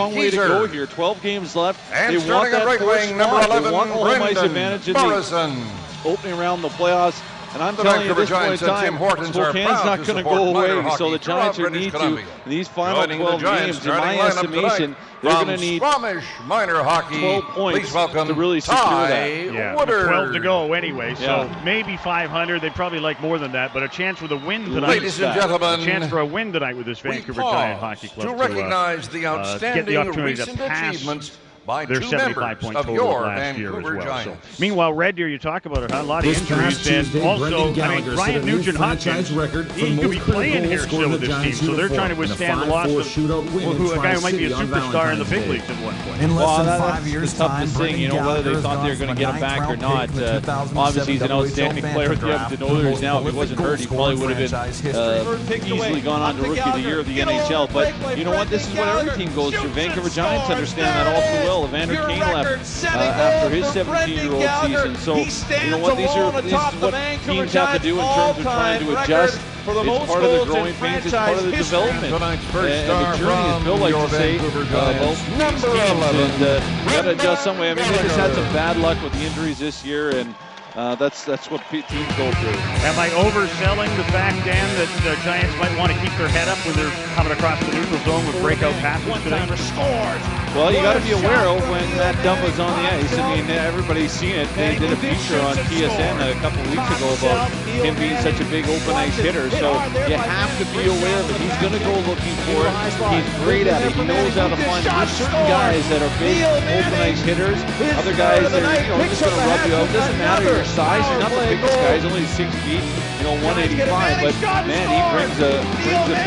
long way to go here. 12 games left. And they want that right first wing, number spot. 11, they want the home ice advantage in Morrison. the opening round of the playoffs. And I'm The telling you, at Vancouver this point in Giants time, and Tim Hortons are Spokane's proud not to going to support go minor away. hockey So the Giants throughout need British to, Columbia. in these final Joining the 12 Giants games, in starting my lineup estimation, tonight they're from going to need Squamish minor hockey. 12 points Please welcome to really secure Ty that. Yeah, Woodard. 12 to go anyway, so maybe 500. They'd probably like more than that, but a chance with a win tonight. Ladies and gentlemen, a chance for a win tonight with this Vancouver Giant Hockey Club to recognize the outstanding recent achievements by their 75-point of your Vancouver Giants. So, meanwhile, Red Deer, you talk about a lot of injuries, and also, Ryan Nugent-Hopkins, he could be playing here still with this team, so they're trying to withstand the loss of a guy who might be a superstar in the big leagues at one point. In less than 5 years' years' tough time, to sing, whether they thought they were going to get him back or not. Obviously, he's an outstanding player with the Edmonton Oilers now. If he wasn't hurt, he probably would have been easily gone on to Rookie of the Year of the NHL. But you know what? This is what every team goes through. Vancouver Giants understand that all too well. Evander Kane left after his 17-year-old season. So, you know what? This is what teams have to do in terms of trying to adjust. It's part of the growing pains. It's part of the development. And the journey, as Bill likes to say, number 11. And got to adjust some way. I mean, they just had some bad luck with the injuries this year, and that's what teams go through. Am I overselling the fact, Dan, that the Giants might want to keep their head up when they're coming across the neutral zone with breakout passes today? Well, you got to be aware of when Matt Dumba's on the ice. I mean, everybody's seen it. They did a feature on TSN a couple weeks ago about him being such a big open ice hitter. So you have to be aware of it. He's going to go looking for it. He's great at it. He knows how to find it. There's certain guys that are big open ice hitters. Other guys that are just going to rub you out. It doesn't matter your size. He's not the biggest guy. He's only 6 feet, 185. But man, he brings a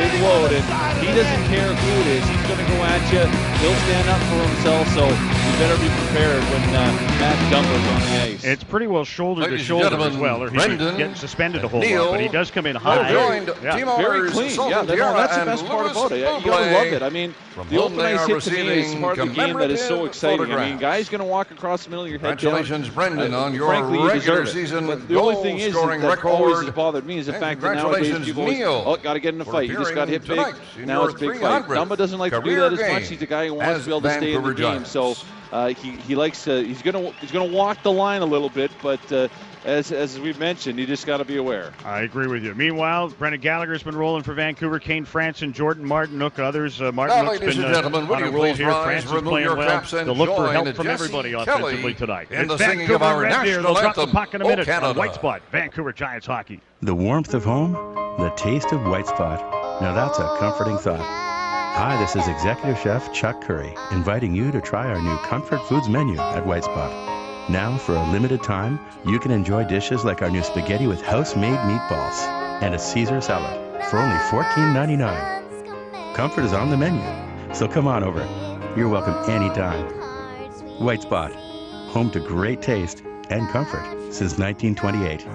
big load, and he doesn't care who it is. He's going to go at you. He'll stand up for himself, so you better be prepared when Matt Dumba's on the ice. It's pretty well shoulder to shoulder as well, or he's getting suspended a whole lot, but he does come in high. Very clean. Yeah, that's the best part about it. You gotta love it. I mean, the open ice hit to me is part of the game that is so exciting. I mean, guys gonna walk across the middle of your head. Congratulations, Brendan, on your frankly, regular season but the only thing is that always has bothered me is the fact that nowadays people always, got to get in a fight. You just got hit big. Now it's big fight. Dumba doesn't like to do that as much. He's a guy who wants to be able to stay in the game. So he likes to. He's gonna walk the line a little bit, but as we've mentioned, you just got to be aware. I agree with you. Meanwhile, Brendan Gallagher's been rolling for Vancouver. Kane Franson, Jordan Martinook, others. Martinook's been on a roll here. Franson's playing well. They'll look for help from everybody offensively tonight. And it's the singing of our national They'll drop the anthem, puck in a minute Canada. on White Spot, Vancouver Giants hockey. The warmth of home, the taste of White Spot. Now that's a comforting thought. Hi, this is Executive Chef Chuck Curry, inviting you to try our new Comfort Foods menu at White Spot. Now, for a limited time, you can enjoy dishes like our new spaghetti with house-made meatballs and a Caesar salad for only $14.99. Comfort is on the menu, so come on over. You're welcome anytime. White Spot, home to great taste and comfort since 1928.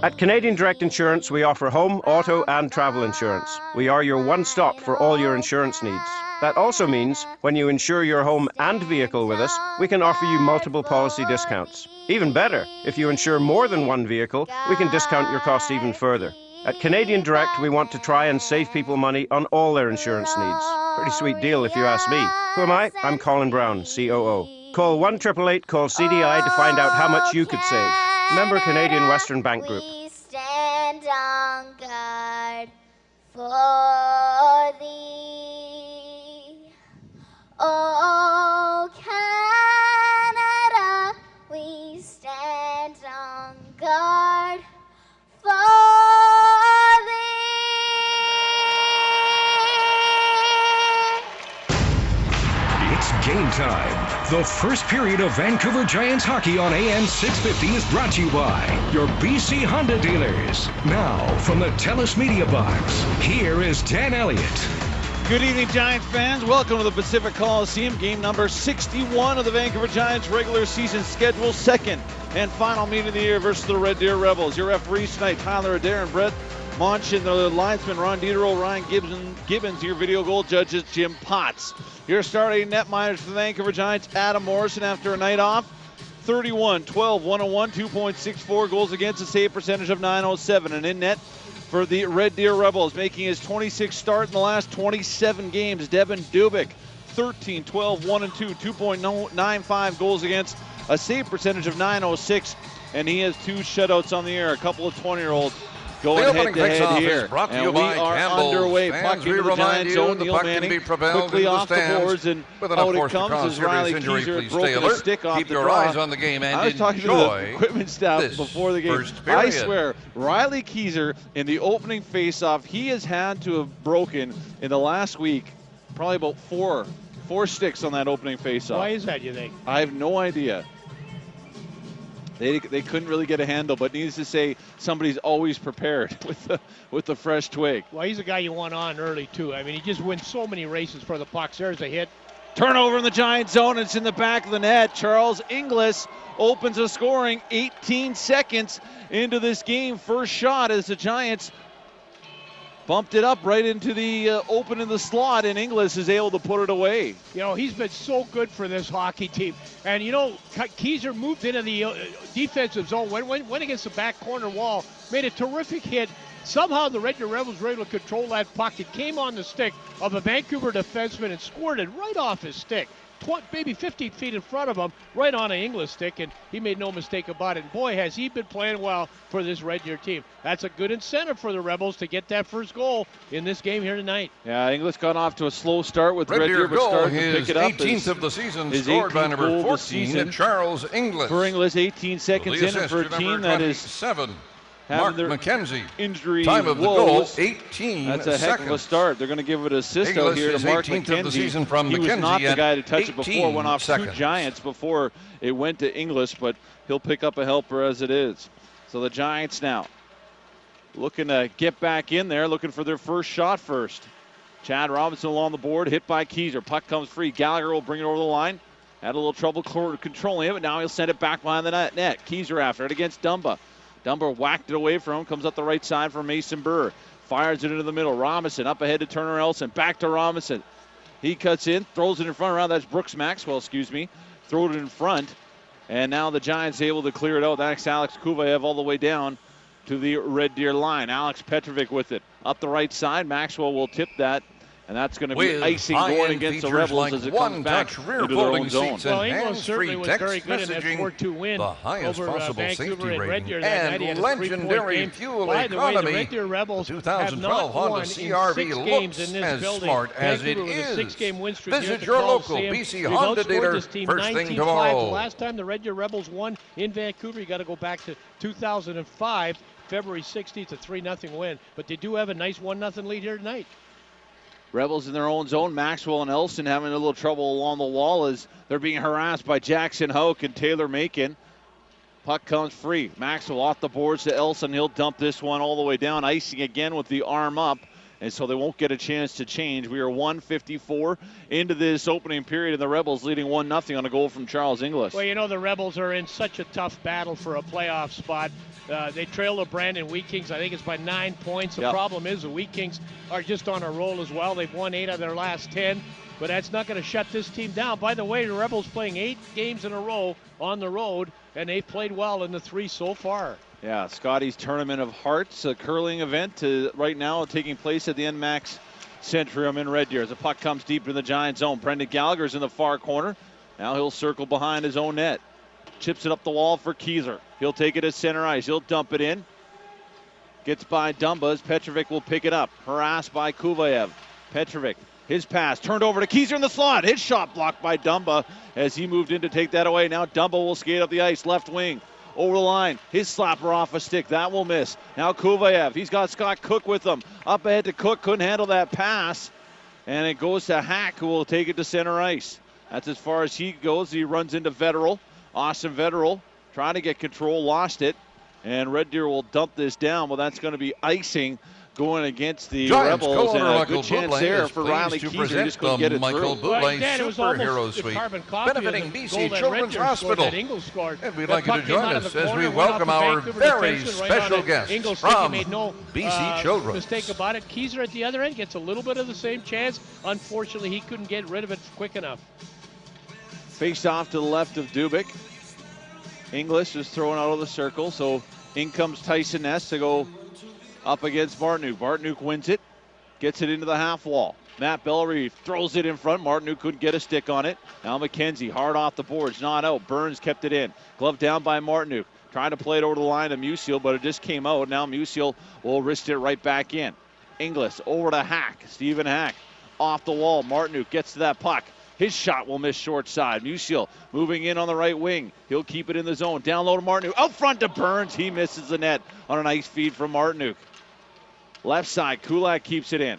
At Canadian Direct Insurance, we offer home, auto, and travel insurance. We are your one-stop for all your insurance needs. That also means when you insure your home and vehicle with us, we can offer you multiple policy discounts. Even better, if you insure more than one vehicle, we can discount your costs even further. At Canadian Direct, we want to try and save people money on all their insurance needs. Pretty sweet deal if you ask me. Who am I? I'm Colin Brown, COO. Call 1-888-CALL-CDI to find out how much you could save. Member Canadian Western Bank Group. We stand on guard for thee. Oh, Canada, we stand on guard for thee. It's game time. The first period of Vancouver Giants hockey on AM 650 is brought to you by your BC Honda dealers. Now, from the TELUS Media Box, here is Dan Elliott. Good evening, Giants fans. Welcome to the Pacific Coliseum, game number 61 of the Vancouver Giants regular season schedule, second and final meeting of the year versus the Red Deer Rebels. Your referees tonight, Tyler Adair and Brett Monch, and the linesman Ron Diderot, Ryan Gibbons. Your video goal judges, Jim Potts. Your starting netminders for the Vancouver Giants, Adam Morrison, after a night off, 31, 12, 101, 2.64 goals against, a save percentage of .907, and in net for the Red Deer Rebels, making his 26th start in the last 27 games, Devin Dubik, 13, 12, 1 and 2, 2.95 goals against, a save percentage of .906, and he has 2 shutouts on the air. A couple of 20-year-olds going head-to-head here. And we are underway. Puck into the Giants zone. Neil Manning quickly off the boards, and out it comes as Riley Keyser had broken a stick off the draw. Eyes on the game and I was talking to the equipment staff before the game. I swear, Riley Keyser in the opening face-off, he has had to have broken in the last week probably about four sticks on that opening face-off. Why is that, you think? I have no idea. They couldn't really get a handle, but needless to say, somebody's always prepared with the fresh twig. Well, he's a guy you want on early, too. I mean, he just wins so many races for the pucks. There's a hit. Turnover in the Giants zone. It's in the back of the net. Charles Inglis opens the scoring 18 seconds into this game. First shot as the Giants bumped it up right into the open in the slot, and Inglis is able to put it away. You know, he's been so good for this hockey team. And, you know, Keyser moved into the defensive zone, went against the back corner wall, made a terrific hit. Somehow the Red Deer Rebels were able to control that puck. It came on the stick of a Vancouver defenseman and scored it right off his stick. Maybe 15 feet in front of him, right on an Inglis stick, and he made no mistake about it. And boy, has he been playing well for this Red Deer team. That's a good incentive for the Rebels to get that first goal in this game here tonight. Yeah, Inglis got off to a slow start with Red Deer, but started to pick it up. His 18th of the season, scored by number 14, Charles Inglis. For Inglis, 18 seconds in, and for a team that is 7. Mark McKenzie. Injury time of the goal, 18 That's a heck of a start. They're going to give it an assist out here to Mark McKenzie. From he was not the guy to touch it before. Went off seconds. 2 Giants before it went to Inglis, but he'll pick up a helper as it is. So the Giants now looking to get back in there, looking for their first shot first. Chad Robinson along the board, hit by Keyser. Puck comes free. Gallagher will bring it over the line. Had a little trouble controlling it, but now he'll send it back behind the net. Keyser after it against Dumba. Dumba whacked it away from him, comes up the right side for Mason Burr. Fires it into the middle. Robinson up ahead to Turner Elson. Back to Robinson. He cuts in, throws it in front around. That's Brooks Maxwell, Throw it in front. And now the Giants able to clear it out. That's Alex Kuvayev all the way down to the Red Deer line. Alex Petrovic with it. Up the right side. Maxwell will tip that. And that's going to be icing going against the Rebels as it comes back into their own zone. Well, Inglis certainly was very good in that 4-2 win over Vancouver and Red Deer that night. He had a legendary fuel By the way, economy. the Red Deer Rebels have 2012 not Honda won CRV in 6 looks games in this as building. smart as it Vancouver with a 6-game win streak. Visit your local BC Honda dealer first thing tomorrow. The last time the Red Deer Rebels won in Vancouver, you got to go back to 2005, February 16th, a 3-0 win. But they do have a nice 1-0 lead here tonight. Rebels in their own zone. Maxwell and Elson having a little trouble along the wall as they're being harassed by Jackson Hoke and Taylor Macon. Puck comes free. Maxwell off the boards to Elson. He'll dump this one all the way down. Icing again with the arm up. And so they won't get a chance to change. We are 1:54 into this opening period, and the Rebels leading 1-0 on a goal from Charles Inglis. Well, you know, the Rebels are in such a tough battle for a playoff spot. They trail the Brandon Wheat Kings. I think it's by 9 points. The problem is the Wheat Kings are just on a roll as well. They've won 8 of their last 10, but that's not going to shut this team down. By the way, the Rebels playing 8 games in a row on the road, and they've played well in the 3 so far. Yeah, Scotty's Tournament of Hearts, a curling event right now taking place at the NMAX Centrium in Red Deer. As the puck comes deep in the Giant zone, Brendan Gallagher's in the far corner. Now he'll circle behind his own net. Chips it up the wall for Keyser. He'll take it to center ice. He'll dump it in. Gets by Dumba as Petrovic will pick it up. Harassed by Kuvayev. Petrovic, his pass turned over to Keyser in the slot. His shot blocked by Dumba as he moved in to take that away. Now Dumba will skate up the ice, left wing. Over the line, his slapper off a stick. That will miss. Now Kuvayev, he's got Scott Cook with him. Up ahead to Cook, couldn't handle that pass. And it goes to Hack, who will take it to center ice. That's as far as he goes. He runs into Vetterl. Austin Vetterl trying to get control, lost it. And Red Deer will dump this down. Well, that's going to be icing going against the Giants Rebels, and a Michael good chance Bublé there for Riley Keyser. Just couldn't get it Michael through. Bublé It was Superhero Suite, benefiting BC Children's Hospital. And we'd like you to join us as we welcome our very special guests from BC Children's. Mistake about it. Keyser at the other end gets a little bit of the same chance. Unfortunately, he couldn't get rid of it quick enough. Faced off to the left of Dubik. Inglis is thrown out of the circle, so in comes Tyson Ness to go up against Bartnuk. Bartnuk wins it, gets it into the half wall. Matt Bellary throws it in front. Martin, who couldn't get a stick on it. Now McKenzie, hard off the boards, not out. Burns kept it in. Glove down by Martin, trying to play it over the line to Musial, but it just came out. Now Musial will wrist it right back in. Inglis over to Hack. Stephen Hack off the wall. Martin gets to that puck. His shot will miss short side. Musial moving in on the right wing. He'll keep it in the zone. Down low to Martin. Out front to Burns. He misses the net on a nice feed from Martin. Left side, Kulak keeps it in.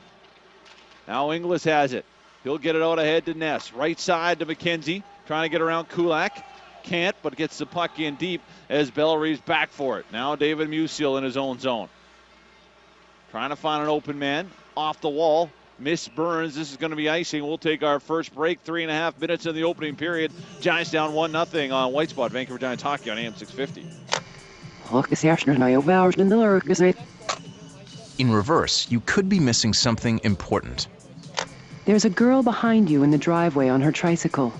Now Inglis has it. He'll get it out ahead to Ness. Right side to McKenzie. Trying to get around Kulak. Can't, but gets the puck in deep as Bellary's back for it. Now David Musial in his own zone. Trying to find an open man. Off the wall. Miss Burns. This is going to be icing. We'll take our first break. 3.5 minutes in the opening period. Giants down 1-0 on White Spot. Vancouver Giants hockey on AM 650. In reverse, you could be missing something important. There's a girl behind you in the driveway on her tricycle.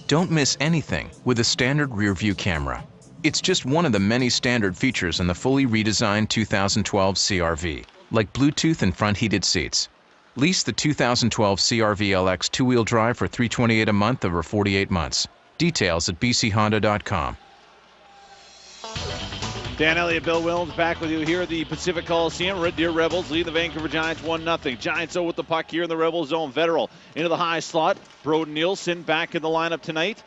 Don't miss anything with a standard rear view camera. It's just one of the many standard features in the fully redesigned 2012 CRV, like Bluetooth and front heated seats. Lease the 2012 CRV LX two-wheel drive for $328 a month over 48 months. Details at bchonda.com. Dan Elliott, Bill Williams back with you here at the Pacific Coliseum. Red Deer Rebels lead the Vancouver Giants 1-0. Giants with the puck here in the Rebel zone. Vetterl into the high slot. Broden Nielsen back in the lineup tonight.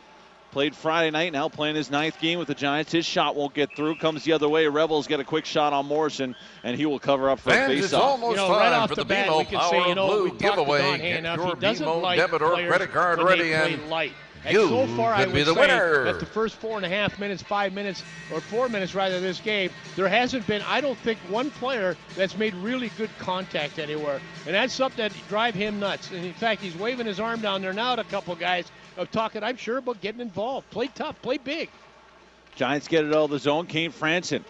Played Friday night, now playing his 9th game with the Giants. His shot won't get through. Comes the other way. Rebels get a quick shot on Morrison, and he will cover up for a face-off. It's almost time for the BMO Power Blue giveaway. Get your BMO debit or credit card ready, and And so far, I would say that the first 4.5 minutes, 5 minutes, or 4 minutes rather, this game, there hasn't been, I don't think, one player that's made really good contact anywhere. And that's something that drive him nuts. And in fact, he's waving his arm down there now at a couple guys of talking, I'm sure, about getting involved. Play tough, play big. Giants get it out of the zone. Kane Franson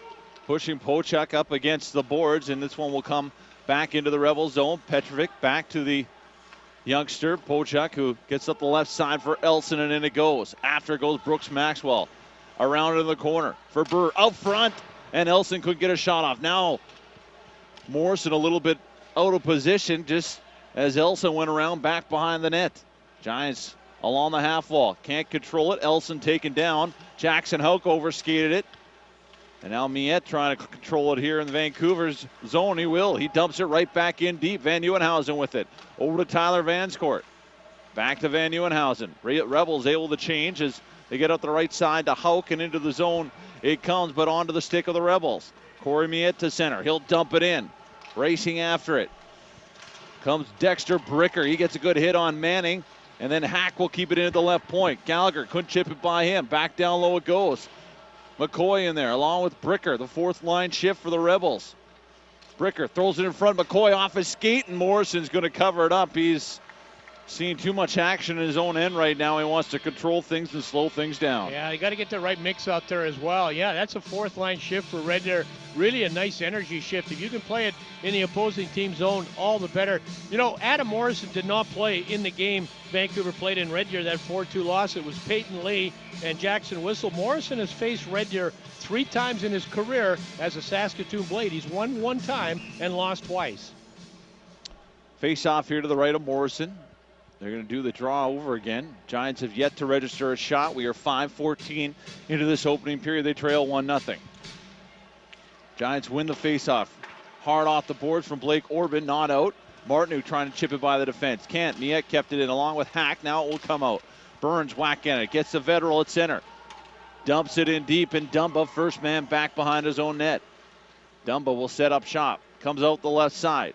pushing Pochuk up against the boards, and this one will come back into the Rebel zone. Petrovic back to the youngster, Pochuk, who gets up the left side for Elson, and in it goes. After goes Brooks Maxwell. Around in the corner for Burr. Out front, and Elson could get a shot off. Now, Morrison a little bit out of position just as Elson went around back behind the net. Giants along the half wall. Can't control it. Elson taken down. Jackson Houck overskated it. And now Miette trying to control it here in Vancouver's zone. He will. He dumps it right back in deep. Van Nieuwenhausen with it. Over to Tyler Vanscourt. Back to Van Nieuwenhausen. Rebels able to change as they get up the right side to Houck and into the zone. It comes, but onto the stick of the Rebels. Corey Miette to center. He'll dump it in. Racing after it. Comes Dexter Bricker. He gets a good hit on Manning. And then Hack will keep it in at the left point. Gallagher couldn't chip it by him. Back down low it goes. McCoy in there, along with Bricker, the fourth line shift for the Rebels. Bricker throws it in front. McCoy off his skate, and Morrison's going to cover it up. He's seeing too much action in his own end right now. He wants to control things and slow things down. Yeah, you got to get the right mix out there as well. Yeah, that's a fourth line shift for Red Deer. Really a nice energy shift. If you can play it in the opposing team zone, all the better. You know, Adam Morrison did not play in the game Vancouver played in Red Deer, that 4-2 loss. It was Peyton Lee and Jackson Whistle. Morrison has faced Red Deer 3 times in his career as a Saskatoon Blade. He's won 1 time and lost twice. Face off here to the right of Morrison. They're going to do the draw over again. Giants have yet to register a shot. We are 5:14 into this opening period. They trail 1-0. Giants win the face-off. Hard off the boards from Blake Orban, not out. Martin trying to chip it by the defense. Can't. Miette kept it in along with Hack. Now it will come out. Burns whacking it. Gets the Vetterl at center. Dumps it in deep, and Dumba, first man back behind his own net. Dumba will set up shop. Comes out the left side.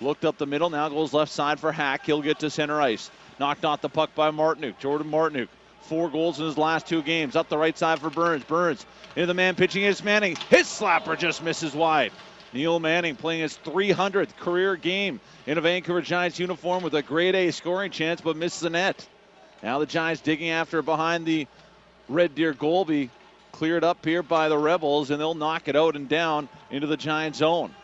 Looked up the middle. Now goes left side for Hack. He'll get to center ice. Knocked off the puck by Martinuk. Jordan Martinuk. 4 goals in his last 2 games. Up the right side for Burns. Burns into the man pitching against Manning. His slapper just misses wide. Neil Manning playing his 300th career game in a Vancouver Giants uniform with a grade A scoring chance, but missed the net. Now the Giants digging after behind the Red Deer goal. Be cleared up here by the Rebels, and they'll knock it out and down into the Giant zone.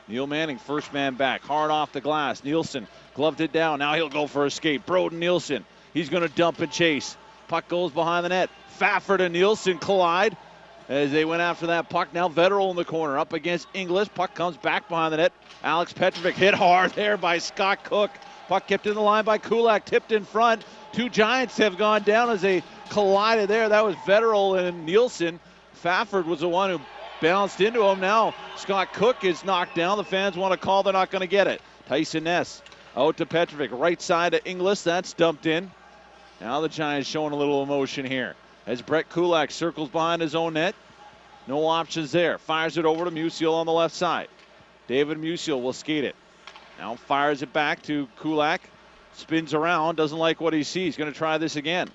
Neil Manning, first man back, hard off the glass. Nielsen gloved it down. Now he'll go for a skate. Broden Nielsen, he's going to dump and chase. Puck goes behind the net. Fafford and Nielsen collide, as they went after that puck. Now Vetterl in the corner up against Inglis. Puck comes back behind the net. Alex Petrovic hit hard there by Scott Cook. Puck kept in the line by Kulak, tipped in front. Two Giants have gone down as they collided there. That was Vetterl and Nielsen. Fafford was the one who bounced into him. Now Scott Cook is knocked down. The fans want to call. They're not going to get it. Tyson Ness out to Petrovic. Right side to Inglis. That's dumped in. Now the Giants showing a little emotion here as Brett Kulak circles behind his own net. No options there. Fires it over to Musial on the left side. David Musial will skate it. Now fires it back to Kulak. Spins around. Doesn't like what he sees. Going to try this again.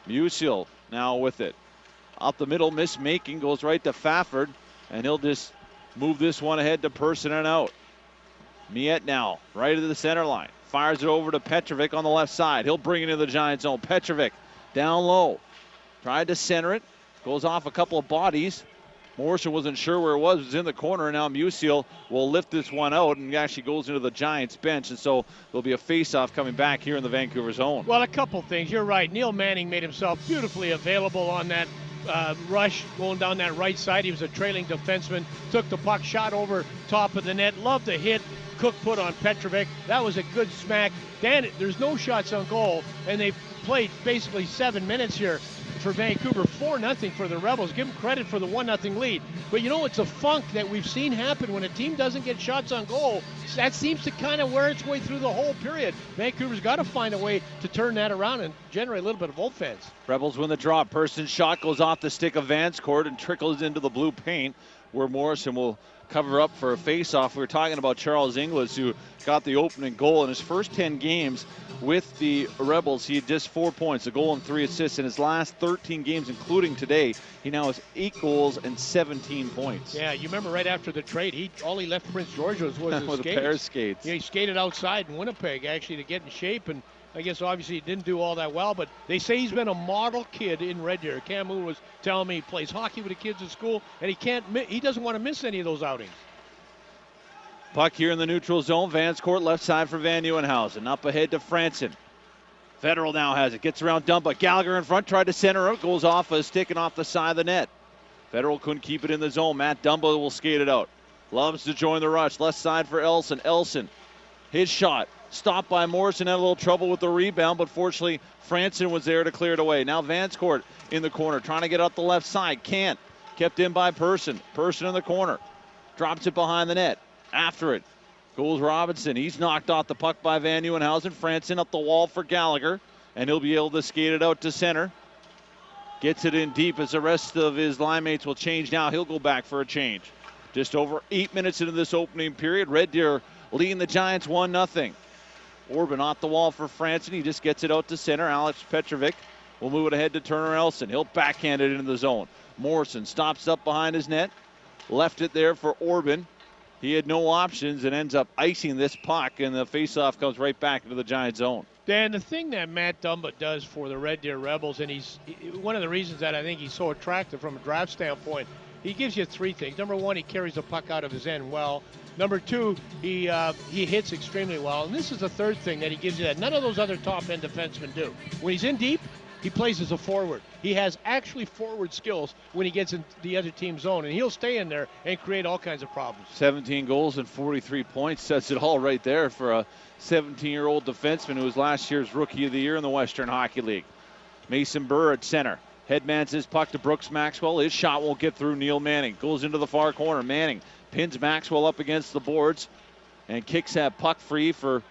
Musial now with it. Up the middle, mismaking. Goes right to Fafford. And he'll just move this one ahead to Person and out. Miette now right to the center line. Fires it over to Petrovic on the left side. He'll bring it into the Giants zone. Petrovic down low. Tried to center it. Goes off a couple of bodies. Morrison wasn't sure where it was. It was in the corner. And now Musial will lift this one out and actually goes into the Giants bench. And so there'll be a face-off coming back here in the Vancouver zone. Well, a couple things. You're right. Neil Manning made himself beautifully available on that rush going down that right side. He was a trailing defenseman. Took the puck, shot over top of the net. Loved the hit Cook put on Petrovic. That was a good smack. Dan, there's no shots on goal, and they played basically 7 minutes here for Vancouver. 4-0 for the Rebels. Give them credit for the 1-0 lead. But you know, it's a funk that we've seen happen when a team doesn't get shots on goal. That seems to kind of wear its way through the whole period. Vancouver's got to find a way to turn that around and generate a little bit of offense. Rebels win the draw. Person shot goes off the stick of Vanscourt and trickles into the blue paint, where Morrison will cover up for a face-off. We were talking about Charles Inglis, who got the opening goal in his first 10 games with the Rebels. He had just 4 points, a goal and 3 assists. In his last 13 games, including today, he now has 8 goals and 17 points. Yeah, you remember right after the trade, all he left Prince George was his with skates. a pair of skates. Yeah, he skated outside in Winnipeg, actually, to get in shape, and I guess obviously he didn't do all that well, but they say he's been a model kid in Red Deer. Cam Moon was telling me he plays hockey with the kids at school, and he doesn't want to miss any of those outings. Puck here in the neutral zone. Vanscourt left side for Van Nieuwenhausen. Up ahead to Franson. Federal now has it. Gets around Dumba. Gallagher in front. Tried to center it. Goes off a stick and off the side of the net. Federal couldn't keep it in the zone. Matt Dumba will skate it out. Loves to join the rush. Left side for Elson. Elson. His shot. Stopped by Morrison. Had a little trouble with the rebound, but fortunately Franson was there to clear it away. Now Vanscourt in the corner. Trying to get up the left side. Can't. Kept in by Person. Person in the corner. Drops it behind the net. After it goes Robinson. He's knocked off the puck by Van Nieuwenhausen. Franson up the wall for Gallagher, and he'll be able to skate it out to center. Gets it in deep as the rest of his line mates will change now. He'll go back for a change. Just over 8 minutes into this opening period. Red Deer leading the Giants 1-0. Orban off the wall for Franson. He just gets it out to center. Alex Petrovic will move it ahead to Turner Elson. He'll backhand it into the zone. Morrison stops up behind his net. Left it there for Orban. He had no options and ends up icing this puck, and the faceoff comes right back into the Giant zone. Dan, the thing that Matt Dumba does for the Red Deer Rebels, and one of the reasons that I think he's so attractive from a draft standpoint, he gives you 3 things. Number 1, he carries the puck out of his end well. Number 2, he hits extremely well. And this is the 3rd thing that he gives you that none of those other top-end defensemen do. When he's in deep, he plays as a forward. He has actually forward skills when he gets in the other team's zone, and he'll stay in there and create all kinds of problems. 17 goals and 43 points says it all right there for a 17-year-old defenseman who was last year's Rookie of the Year in the Western Hockey League. Mason Burr at center. Headmans his puck to Brooks Maxwell. His shot won't get through Neil Manning. Goes into the far corner. Manning pins Maxwell up against the boards and kicks that puck free for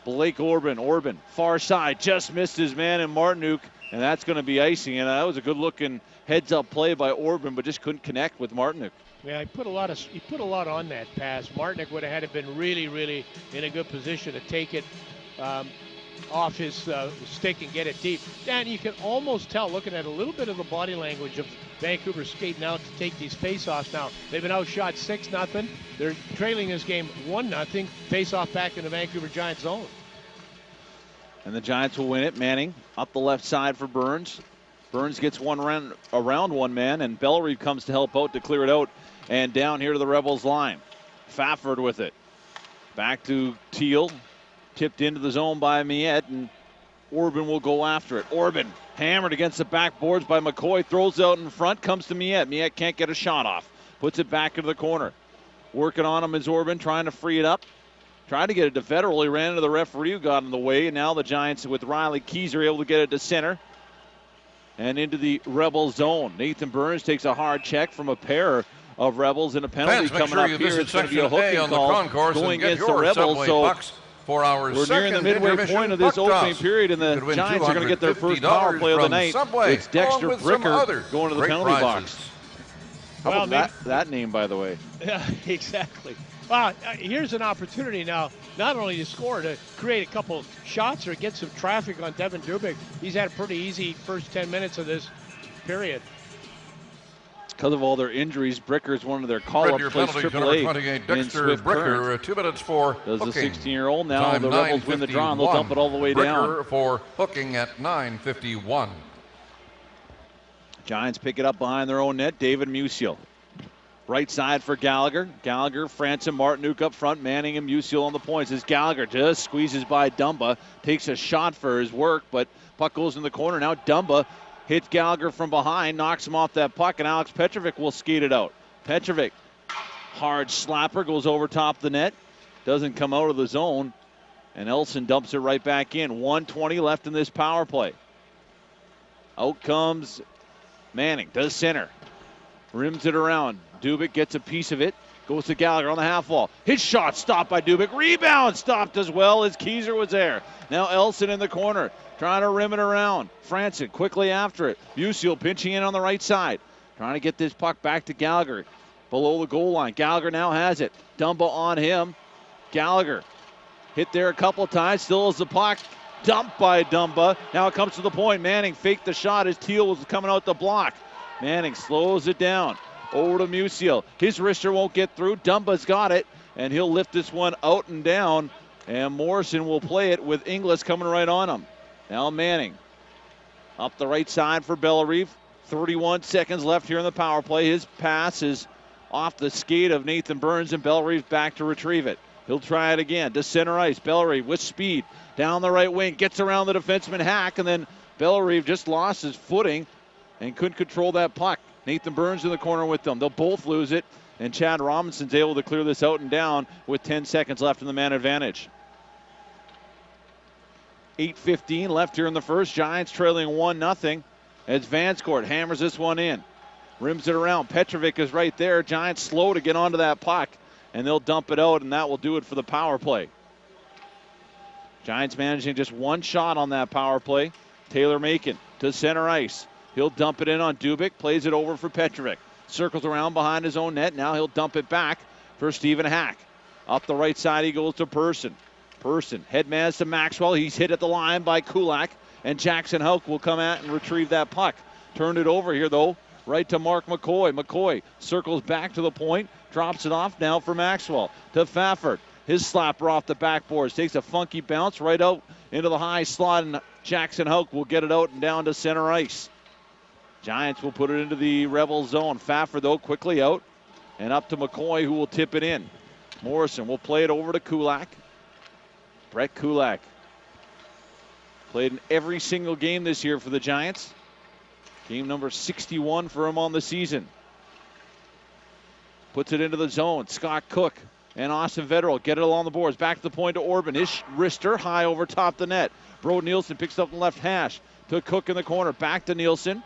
Blake Orban. Orban, far side, just missed his man in Martinuk, and that's going to be icing. And that was a good-looking heads-up play by Orban, but just couldn't connect with Martinuk. Yeah, he put a lot on that pass. Martinuk would have had to been really, really in a good position to take it off his stick and get it deep. Dan, you can almost tell, looking at a little bit of the body language of Vancouver skating out to take these face-offs now. They've been outshot 6-0. They're trailing this game 1-0. Face-off back in the Vancouver Giants zone. And the Giants will win it. Manning up the left side for Burns. Burns gets one around one man, and Bellerive comes to help out to clear it out. And down here to the Rebels line. Fafford with it. Back to Teal. Tipped into the zone by Miette, and Orban will go after it. Orban hammered against the backboards by McCoy. Throws out in front. Comes to Miette. Miette can't get a shot off. Puts it back into the corner. Working on him is Orban, trying to free it up. Trying to get it to Federal. He ran into the referee who got in the way. And now the Giants with Riley Keys are able to get it to center. And into the Rebel zone. Nathan Burns takes a hard check from a pair of Rebels, and a penalty coming up here. It's going to be a hooking call going against the Rebels. So we're nearing the midway point of this opening period, and the Giants are going to get their first power play of the night. It's Dexter Bricker going to the penalty box. How about that name, by the way? Yeah, exactly. Well, here's an opportunity now, not only to score, to create a couple shots or get some traffic on Devin Dubik. He's had a pretty easy first 10 minutes of this period. Because of all their injuries, Bricker's one of their call-up plays AAA in Swift Bricker. 2 minutes for does the hooking. 16-year-old. Now Time the Rebels win the draw, and they'll dump it all the way Bricker down. For hooking at 9:51. Giants pick it up behind their own net. David Musial. Right side for Gallagher. Gallagher, Franson, Martinuk up front. Manning and Musial on the points. As Gallagher just squeezes by Dumba. Takes a shot for his work, but puck goes in the corner. Now Dumba hits Gallagher from behind, knocks him off that puck, and Alex Petrovic will skate it out. Petrovic, hard slapper, goes over top the net. Doesn't come out of the zone, and Elson dumps it right back in. 1:20 left in this power play. Out comes Manning, does center. Rims it around. Dubik gets a piece of it. Goes to Gallagher on the half wall. His shot stopped by Dubik. Rebound stopped as well as Keyser was there. Now Elson in the corner, trying to rim it around. Franson quickly after it. Musial pinching in on the right side. Trying to get this puck back to Gallagher. Below the goal line. Gallagher now has it. Dumba on him. Gallagher hit there a couple times. Still has the puck. Dumped by Dumba. Now it comes to the point. Manning faked the shot as Teal was coming out the block. Manning slows it down. Over to Musial. His wrister won't get through. Dumba's got it, and he'll lift this one out and down. And Morrison will play it with Inglis coming right on him. Now Manning up the right side for Bellerive. 31 seconds left here in the power play. His pass is off the skate of Nathan Burns, and Bellerive back to retrieve it. He'll try it again to center ice. Bellerive with speed down the right wing. Gets around the defenseman Hack, and then Bellerive just lost his footing and couldn't control that puck. Nathan Burns in the corner with them. They'll both lose it, and Chad Robinson's able to clear this out and down with 10 seconds left in the man advantage. 8:15 left here in the first. Giants trailing 1-0 as Vanscourt hammers this one in. Rims it around. Petrovic is right there. Giants slow to get onto that puck, and they'll dump it out, and that will do it for the power play. Giants managing just one shot on that power play. Taylor Macon to center ice. He'll dump it in on Dubik, plays it over for Petrovic. Circles around behind his own net. Now he'll dump it back for Stephen Hack. Up the right side he goes to Person. Person, headman's to Maxwell. He's hit at the line by Kulak, and Jackson Houck will come out and retrieve that puck. Turned it over here, though, right to Mark McCoy. McCoy circles back to the point, drops it off now for Maxwell. To Fafford. His slapper off the backboards. Takes a funky bounce right out into the high slot, and Jackson Houck will get it out and down to center ice. Giants will put it into the Rebel zone. Fafford, though, quickly out. And up to McCoy, who will tip it in. Morrison will play it over to Kulak. Brett Kulak played in every single game this year for the Giants. Game number 61 for him on the season. Puts it into the zone. Scott Cook and Austin Vetterl get it along the boards. Back to the point to Orban. His wrister high over top the net. Bro Nielsen picks up the left hash. To Cook in the corner. Back to Nielsen.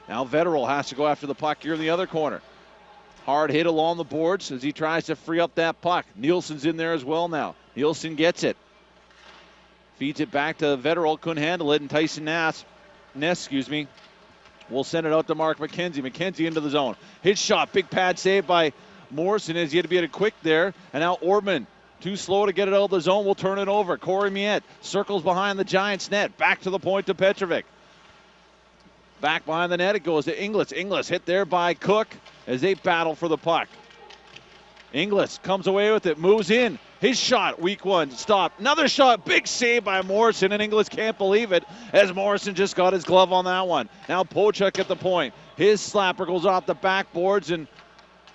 Now Vetterl has to go after the puck here in the other corner. Hard hit along the boards as he tries to free up that puck. Nielsen's in there as well now. Nielsen gets it. Feeds it back to Vetterl. Couldn't handle it. And Tyson Ness, will send it out to Mark McKenzie. McKenzie into the zone. His shot. Big pad save by Morrison as he had to be at a quick there. And now Orban, too slow to get it out of the zone, will turn it over. Corey Miette circles behind the Giants net. Back to the point to Petrovic. Back behind the net, it goes to Inglis. Inglis hit there by Cook as they battle for the puck. Inglis comes away with it, moves in. His shot, weak one, stopped. Another shot, big save by Morrison, and Inglis can't believe it as Morrison just got his glove on that one. Now Pochuk at the point. His slapper goes off the backboards, and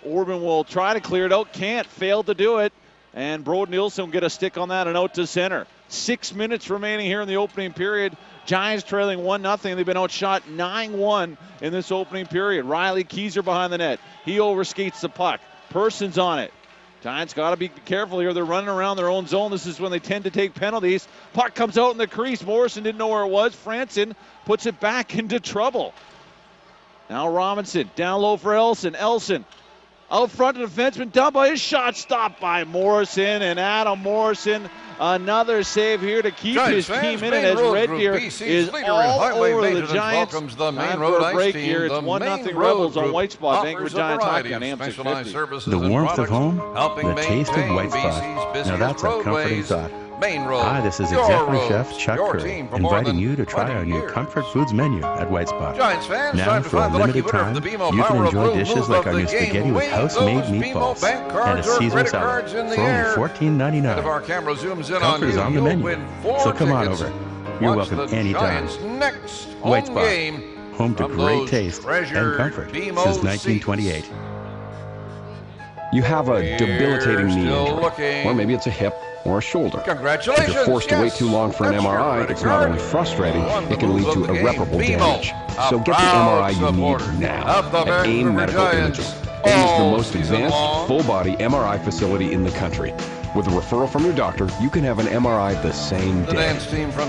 Orban will try to clear it out. Can't, failed to do it. And Brode Nielsen will get a stick on that and out to center. 6 minutes remaining here in the opening period. Giants trailing 1-0. They've been outshot 9-1 in this opening period. Riley Keyser behind the net. He overskates the puck. Person's on it. Giants got to be careful here. They're running around their own zone. This is when they tend to take penalties. Puck comes out in the crease. Morrison didn't know where it was. Franson puts it back into trouble. Now Robinson down low for Elson. Elson out front to the defenseman. Dumba. His shot stopped by Morrison. And Adam Morrison, another save here to keep his team in it as Red Deer is all over the Giants. The Time for a break here. It's 1-0 Rebels on White Spot. Vancouver Giants hockey on AM 650. The warmth of home, the taste of White Spot. Now that's a comforting thought. Hi, this is Executive Chef Chuck Curry, inviting you to try our new Comfort Foods menu at White Spot. Now, for a limited time, you can enjoy dishes like our new spaghetti with house-made meatballs and a Caesar salad for only $14.99. Comfort is on the menu, so come on over. You're welcome anytime. White Spot, home to great taste and comfort since 1928. You have a debilitating knee injury, or maybe it's a hip or a shoulder. Congratulations. If you're forced to wait too long for an MRI, it's not only frustrating, it can lead to irreparable damage. So get the MRI you need now at AIM Medical Imaging. AIM is the most advanced, full-body MRI facility in the country. With a referral from your doctor, you can have an MRI the same day.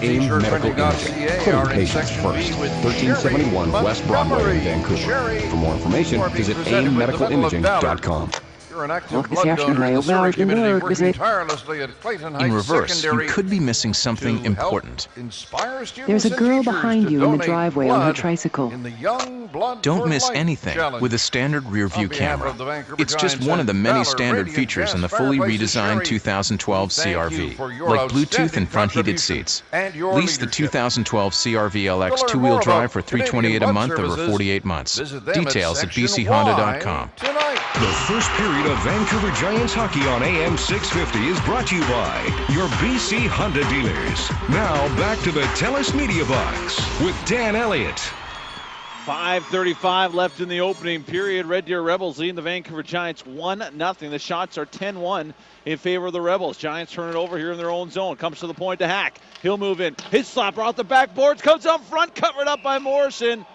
AIM Medical Imaging. Putting patients first. 1371 West Broadway in Vancouver. For more information, visit aimmedicalimaging.com. An active blood donor, the Surrey community working tirelessly at Clayton Heights In reverse, Secondary you could be missing something important. There's a girl behind you in the driveway on her tricycle. Don't miss anything with a standard rear-view camera. It's just one of the many standard features in the fully redesigned 2012 CRV, like Bluetooth and front heated seats. Lease the 2012 CRV LX two-wheel drive for $328 a month over 48 months. Details at bchonda.com. The first period of Vancouver Giants hockey on AM 650 is brought to you by your BC Honda dealers. Now back to the TELUS Media Box with Dan Elliott. 5:35 left in the opening period. Red Deer Rebels leading the Vancouver Giants 1-0. The shots are 10-1 in favor of the Rebels. Giants turn it over here in their own zone. Comes to the point to Hack. He'll move in. His slapper out the backboards. Comes up front. Covered up by Morrison.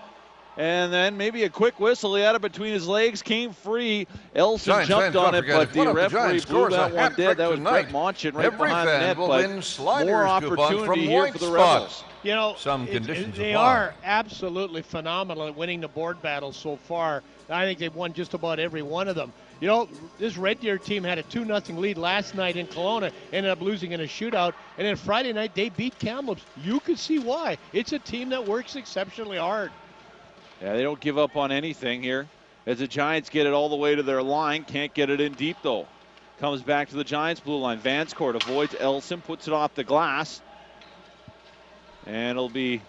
And then maybe a quick whistle. He had it between his legs, came free. Elson jumped on it, but the referee blew that one dead. That was Brett Monchin right behind the net, but more opportunity here for the Rebels. You know, they are absolutely phenomenal at winning the board battles so far. I think they've won just about every one of them. You know, this Red Deer team had a 2-0 lead last night in Kelowna, ended up losing in a shootout, and then Friday night they beat Kamloops. You can see why. It's a team that works exceptionally hard. Yeah, they don't give up on anything here. As the Giants get it all the way to their line, can't get it in deep though. Comes back to the Giants blue line. Vanscourt avoids Elson, puts it off the glass. And it'll be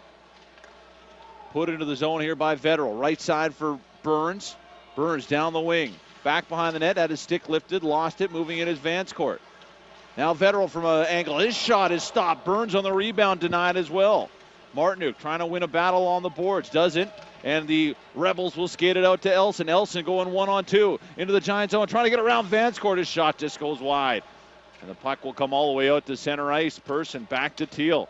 put into the zone here by Vetterl. Right side for Burns. Burns down the wing. Back behind the net, had his stick lifted, lost it, moving in is Vanscourt. Now Vetterl from an angle. His shot is stopped. Burns on the rebound, denied as well. Martinuk trying to win a battle on the boards, doesn't. And the Rebels will skate it out to Elson. Elson going 1-on-2 into the Giants zone, trying to get around Vanscourt. His shot just goes wide. And the puck will come all the way out to center ice. Person back to Teal.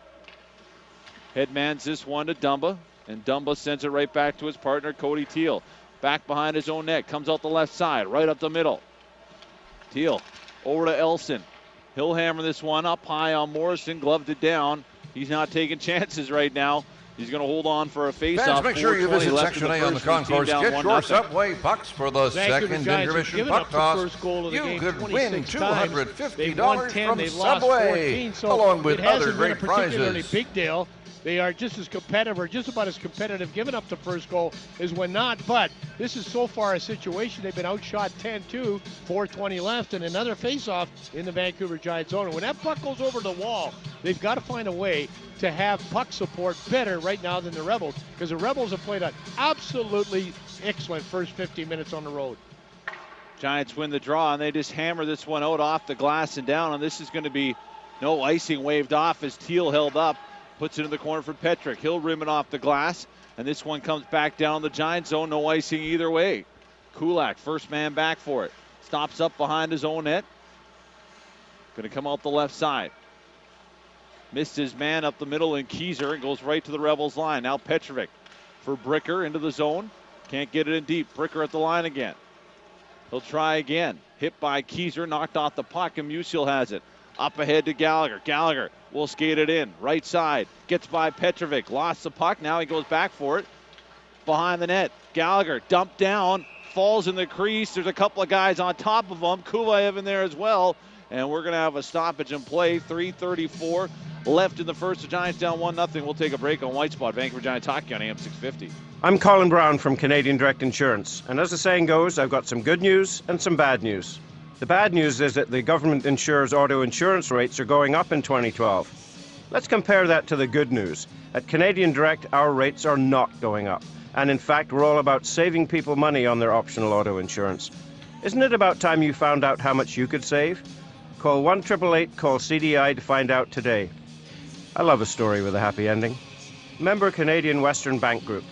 Headmans this one to Dumba. And Dumba sends it right back to his partner, Cody Teal. Back behind his own net. Comes out the left side, right up the middle. Teal over to Elson. He'll hammer this one up high on Morrison. Gloved it down. He's not taking chances right now. He's going to hold on for a face-off. Make sure you visit Section A on the concourse. Get your Subway pucks for the second intermission puck toss. You could win $250 from Subway, along with other great prizes. Big deal. They are just as competitive, or just about as competitive, giving up the first goal as when not. But this is so far a situation. They've been outshot 10-2, 4:20 left, and another face-off in the Vancouver Giants zone. And when that puck goes over the wall, they've got to find a way to have puck support better right now than the Rebels, because the Rebels have played an absolutely excellent first 15 minutes on the road. Giants win the draw, and they just hammer this one out off the glass and down. And this is going to be no icing waved off as Teal held up. Puts it in the corner for Petrick. He'll rim it off the glass. And this one comes back down the Giant zone. No icing either way. Kulak, first man back for it. Stops up behind his own net. Going to come out the left side. Missed his man up the middle in Keyser and goes right to the Rebels line. Now Petrovic for Bricker into the zone. Can't get it in deep. Bricker at the line again. He'll try again. Hit by Keyser, knocked off the puck, and Musial has it. Up ahead to Gallagher. Gallagher will skate it in. Right side. Gets by Petrovic. Lost the puck. Now he goes back for it. Behind the net. Gallagher dumped down. Falls in the crease. There's a couple of guys on top of him. Kuvaev in there as well. And we're going to have a stoppage in play. 3:34 left in the first. The Giants down 1-0. We'll take a break on White Spot. Vancouver Giants hockey on AM 650. I'm Colin Brown from Canadian Direct Insurance, and as the saying goes, I've got some good news and some bad news. The bad news is that the government insurers' auto insurance rates are going up in 2012. Let's compare that to the good news. At Canadian Direct, our rates are not going up, and in fact, we're all about saving people money on their optional auto insurance. Isn't it about time you found out how much you could save? Call 1-888-CALL-CDI to find out today. I love a story with a happy ending. Member Canadian Western Bank Group.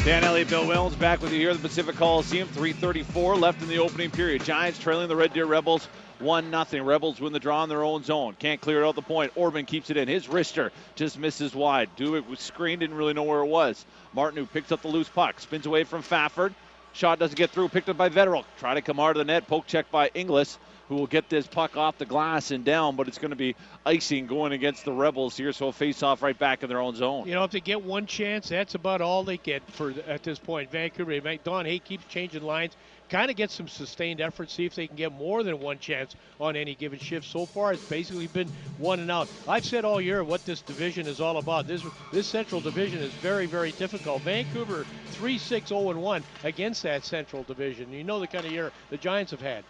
Dan Elliott, Bill Wellens back with you here at the Pacific Coliseum. 3:34 left in the opening period. Giants trailing the Red Deer Rebels 1-0. Rebels win the draw in their own zone. Can't clear it out the point. Orban keeps it in. His wrister just misses wide. Dubik was screened, didn't really know where it was. Martin, who picks up the loose puck, spins away from Fafford. Shot doesn't get through, picked up by Vetterl. Try to come out of the net, poke check by Inglis, who will get this puck off the glass and down, but it's going to be icing going against the Rebels here, so a face-off right back in their own zone. You know, if they get one chance, that's about all they get for at this point. Vancouver, Don Hay keeps changing lines, kind of get some sustained effort, see if they can get more than one chance on any given shift. So far, it's basically been 1 and out. I've said all year what this division is all about. This Central Division is very, very difficult. Vancouver 3-6-0-1 against that Central Division. You know the kind of year the Giants have had.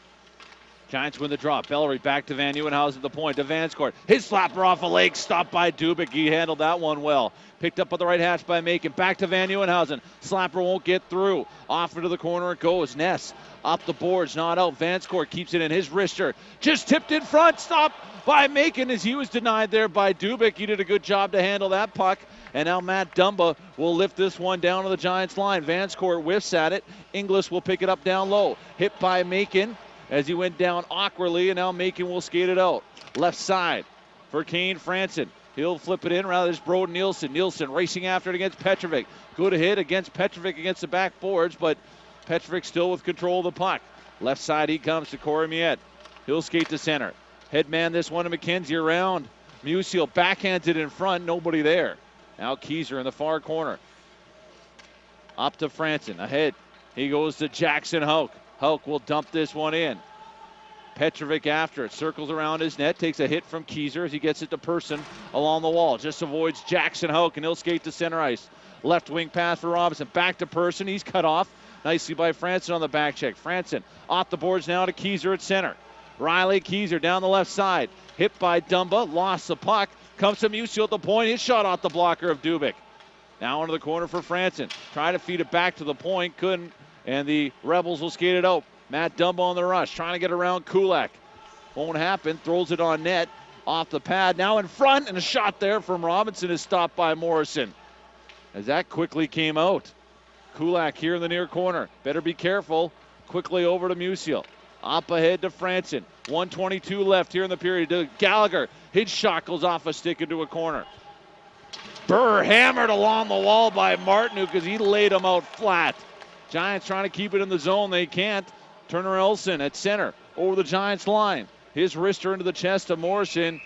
Giants win the draw. Bellery back to Van Nieuwenhuizen at the point. To Vanscourt. His slapper off a leg. Stopped by Dubik. He handled that one well. Picked up on the right hash by Macon. Back to Van Nieuwenhuizen. Slapper won't get through. Off into the corner it goes. Ness up the boards. Not out. Vanscourt keeps it in. His wrister just tipped in front. Stopped by Macon as he was denied there by Dubik. He did a good job to handle that puck. And now Matt Dumba will lift this one down to the Giants line. Vanscourt whiffs at it. Inglis will pick it up down low. Hit by Macon as he went down awkwardly, and now Macon will skate it out. Left side for Kane Franson. He'll flip it in, rather just Broden Nielsen. Nielsen racing after it against Petrovic. Good hit against Petrovic against the backboards, but Petrovic still with control of the puck. Left side he comes to Corey Miette. He'll skate to center. Head man this one to McKenzie around. Musial backhands it in front, nobody there. Now Keyser in the far corner. Up to Franson, ahead. He goes to Jackson Houck. Houck will dump this one in. Petrovic after it, circles around his net, takes a hit from Keyser as he gets it to Person along the wall. Just avoids Jackson Houck, and he'll skate to center ice. Left wing pass for Robinson, back to Person. He's cut off nicely by Franson on the back check. Franson off the boards now to Keyser at center. Riley Keyser down the left side. Hit by Dumba, lost the puck. Comes to Musial at the point. His shot off the blocker of Dubik. Now into the corner for Franson. Trying to feed it back to the point, couldn't. And the Rebels will skate it out. Matt Dumba on the rush, trying to get around Kulak. Won't happen, throws it on net, off the pad, now in front, and a shot there from Robinson is stopped by Morrison. As that quickly came out. Kulak here in the near corner, better be careful. Quickly over to Musial. Up ahead to Franson. 1:22 left here in the period. To Gallagher, his shot goes off a stick into a corner. Burr hammered along the wall by Martin because he laid him out flat. Giants trying to keep it in the zone. They can't. Turner Elson at center over the Giants line. His wrister into the chest of Morrison.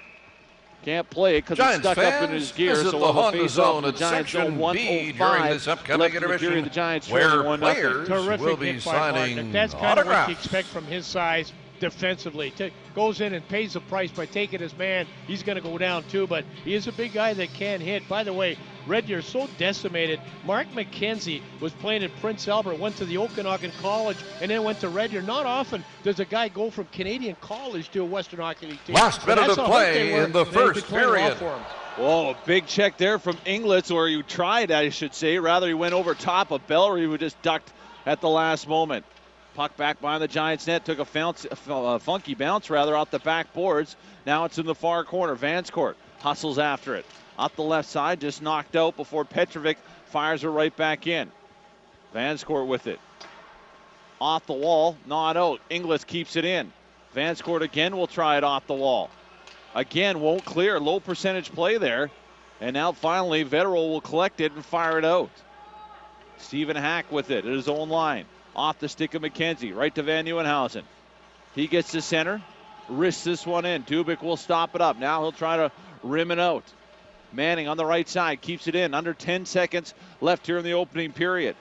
Can't play it because it's stuck up in his gear. So we'll have a face-off. The Giants zone 105 left in the period. The Giants where trailing 1-0. players will be signing That's kind of what autographs. you expect from his size defensively. Goes in and pays the price by taking his man. He's going to go down too, but he is a big guy that can hit. By the way, Red Deer so decimated. Mark McKenzie was playing at Prince Albert, went to the Okanagan College, and then went to Red Deer. Not often does a guy go from Canadian College to a Western Hockey League team. Last minute of play in the first period. Whoa, a big check there from Inglis, or you tried, I should say. Rather, he went over top of Bellery, who just ducked at the last moment. Puck back behind the Giants net, took a funky bounce off the backboards. Now it's in the far corner. Vanscourt hustles after it. Up the left side, just knocked out before Petrovic fires her right back in. Vanscourt with it. Off the wall, not out. Inglis keeps it in. Vanscourt again will try it off the wall. again, won't clear. Low percentage play there. And now finally, Vetterl will collect it and fire it out. Stephen Hack with it at his own line. Off the stick of McKenzie, right to Van Nieuwenhausen. He gets to center, risks this one in. Dubik will stop it up. Now he'll try to rim it out. Manning on the right side, keeps it in. Under 10 seconds left here in the opening period.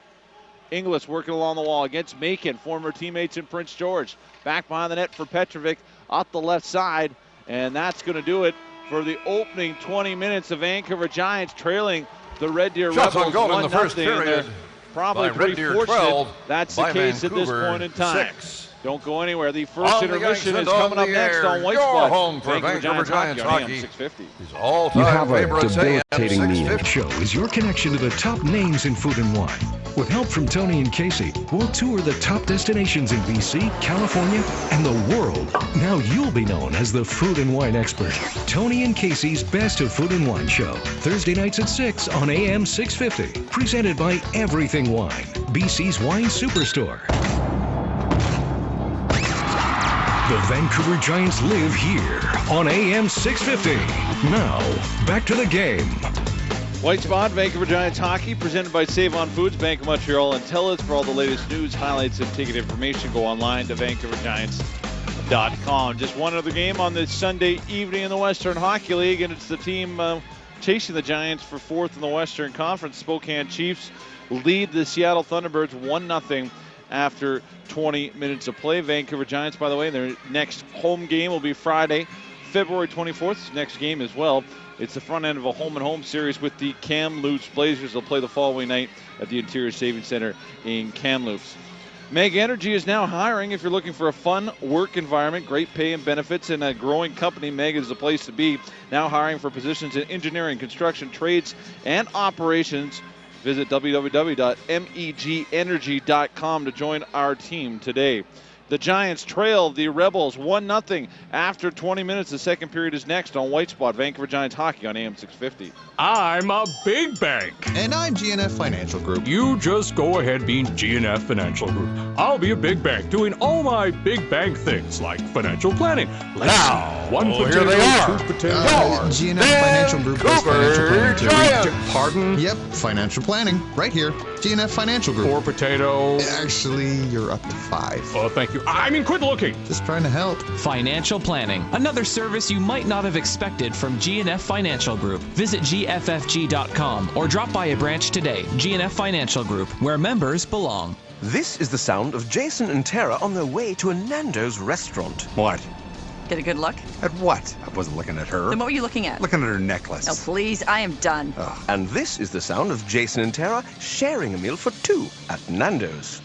Inglis working along the wall against Macon, former teammates in Prince George. Back behind the net for Petrovic, up the left side. And that's going to do it for the opening 20 minutes. The Vancouver Giants trailing the Red Deer Shots Rebels on goal in the first period. Probably pretty fortunate 12, that's the case Vancouver, at this point in time. 6. Don't go anywhere. The first On intermission the is coming up next air. on White Your Spot. home for Vancouver Giants hockey. 650. You have a debilitating need. Show is your connection to the top names in food and wine. With help from Tony and Casey, we'll tour the top destinations in BC, California, and the world. Now you'll be known as the food and wine expert. Tony and Casey's Best of Food and Wine Show. Thursday nights at 6 on AM 650. Presented by Everything Wine, BC's wine superstore. The Vancouver Giants live here on AM 650. Now, back to the game. White Spot, Vancouver Giants hockey, presented by Save On Foods, Bank of Montreal, and Tellus. For all the latest news, highlights, and ticket information, go online to VancouverGiants.com. Just one other game on this Sunday evening in the Western Hockey League, and it's the team chasing the Giants for fourth in the Western Conference. Spokane Chiefs lead the Seattle Thunderbirds 1-0 after 20 minutes of play. Vancouver Giants, by the way, their next home game will be Friday, February 24th. Next game as well. It's the front end of a home-and-home series with the Kamloops Blazers. They'll play the following night at the Interior Savings Center in Kamloops. Meg Energy is now hiring. If you're looking for a fun work environment, great pay and benefits, and a growing company, Meg is the place to be. Now hiring for positions in engineering, construction, trades, and operations. Visit www.megenergy.com to join our team today. The Giants trail the Rebels 1-0 after 20 minutes. The second period is next on White Spot, Vancouver Giants hockey on AM 650. I'm a big bank. And I'm GNF Financial Group. You just go ahead being GNF Financial Group. I'll be a big bank doing all my big bank things like financial planning. Now, one potato, here they are. 2 potatoes. GNF Financial Group does financial planning too. Pardon? Yep, financial planning. Right here. GNF Financial Group. 4 potatoes. Actually, you're up to 5. Oh, thank you. I mean, quit looking. Just trying to help. Financial planning. Another service you might not have expected from GNF Financial Group. Visit gffg.com or drop by a branch today. GNF Financial Group, where members belong. This is the sound of Jason and Tara on their way to a Nando's restaurant. What? Get a good look? At what? I wasn't looking at her. Then what were you looking at? Looking at her necklace. Oh, please, I am done. Ugh. And this is the sound of Jason and Tara sharing a meal for 2 at Nando's.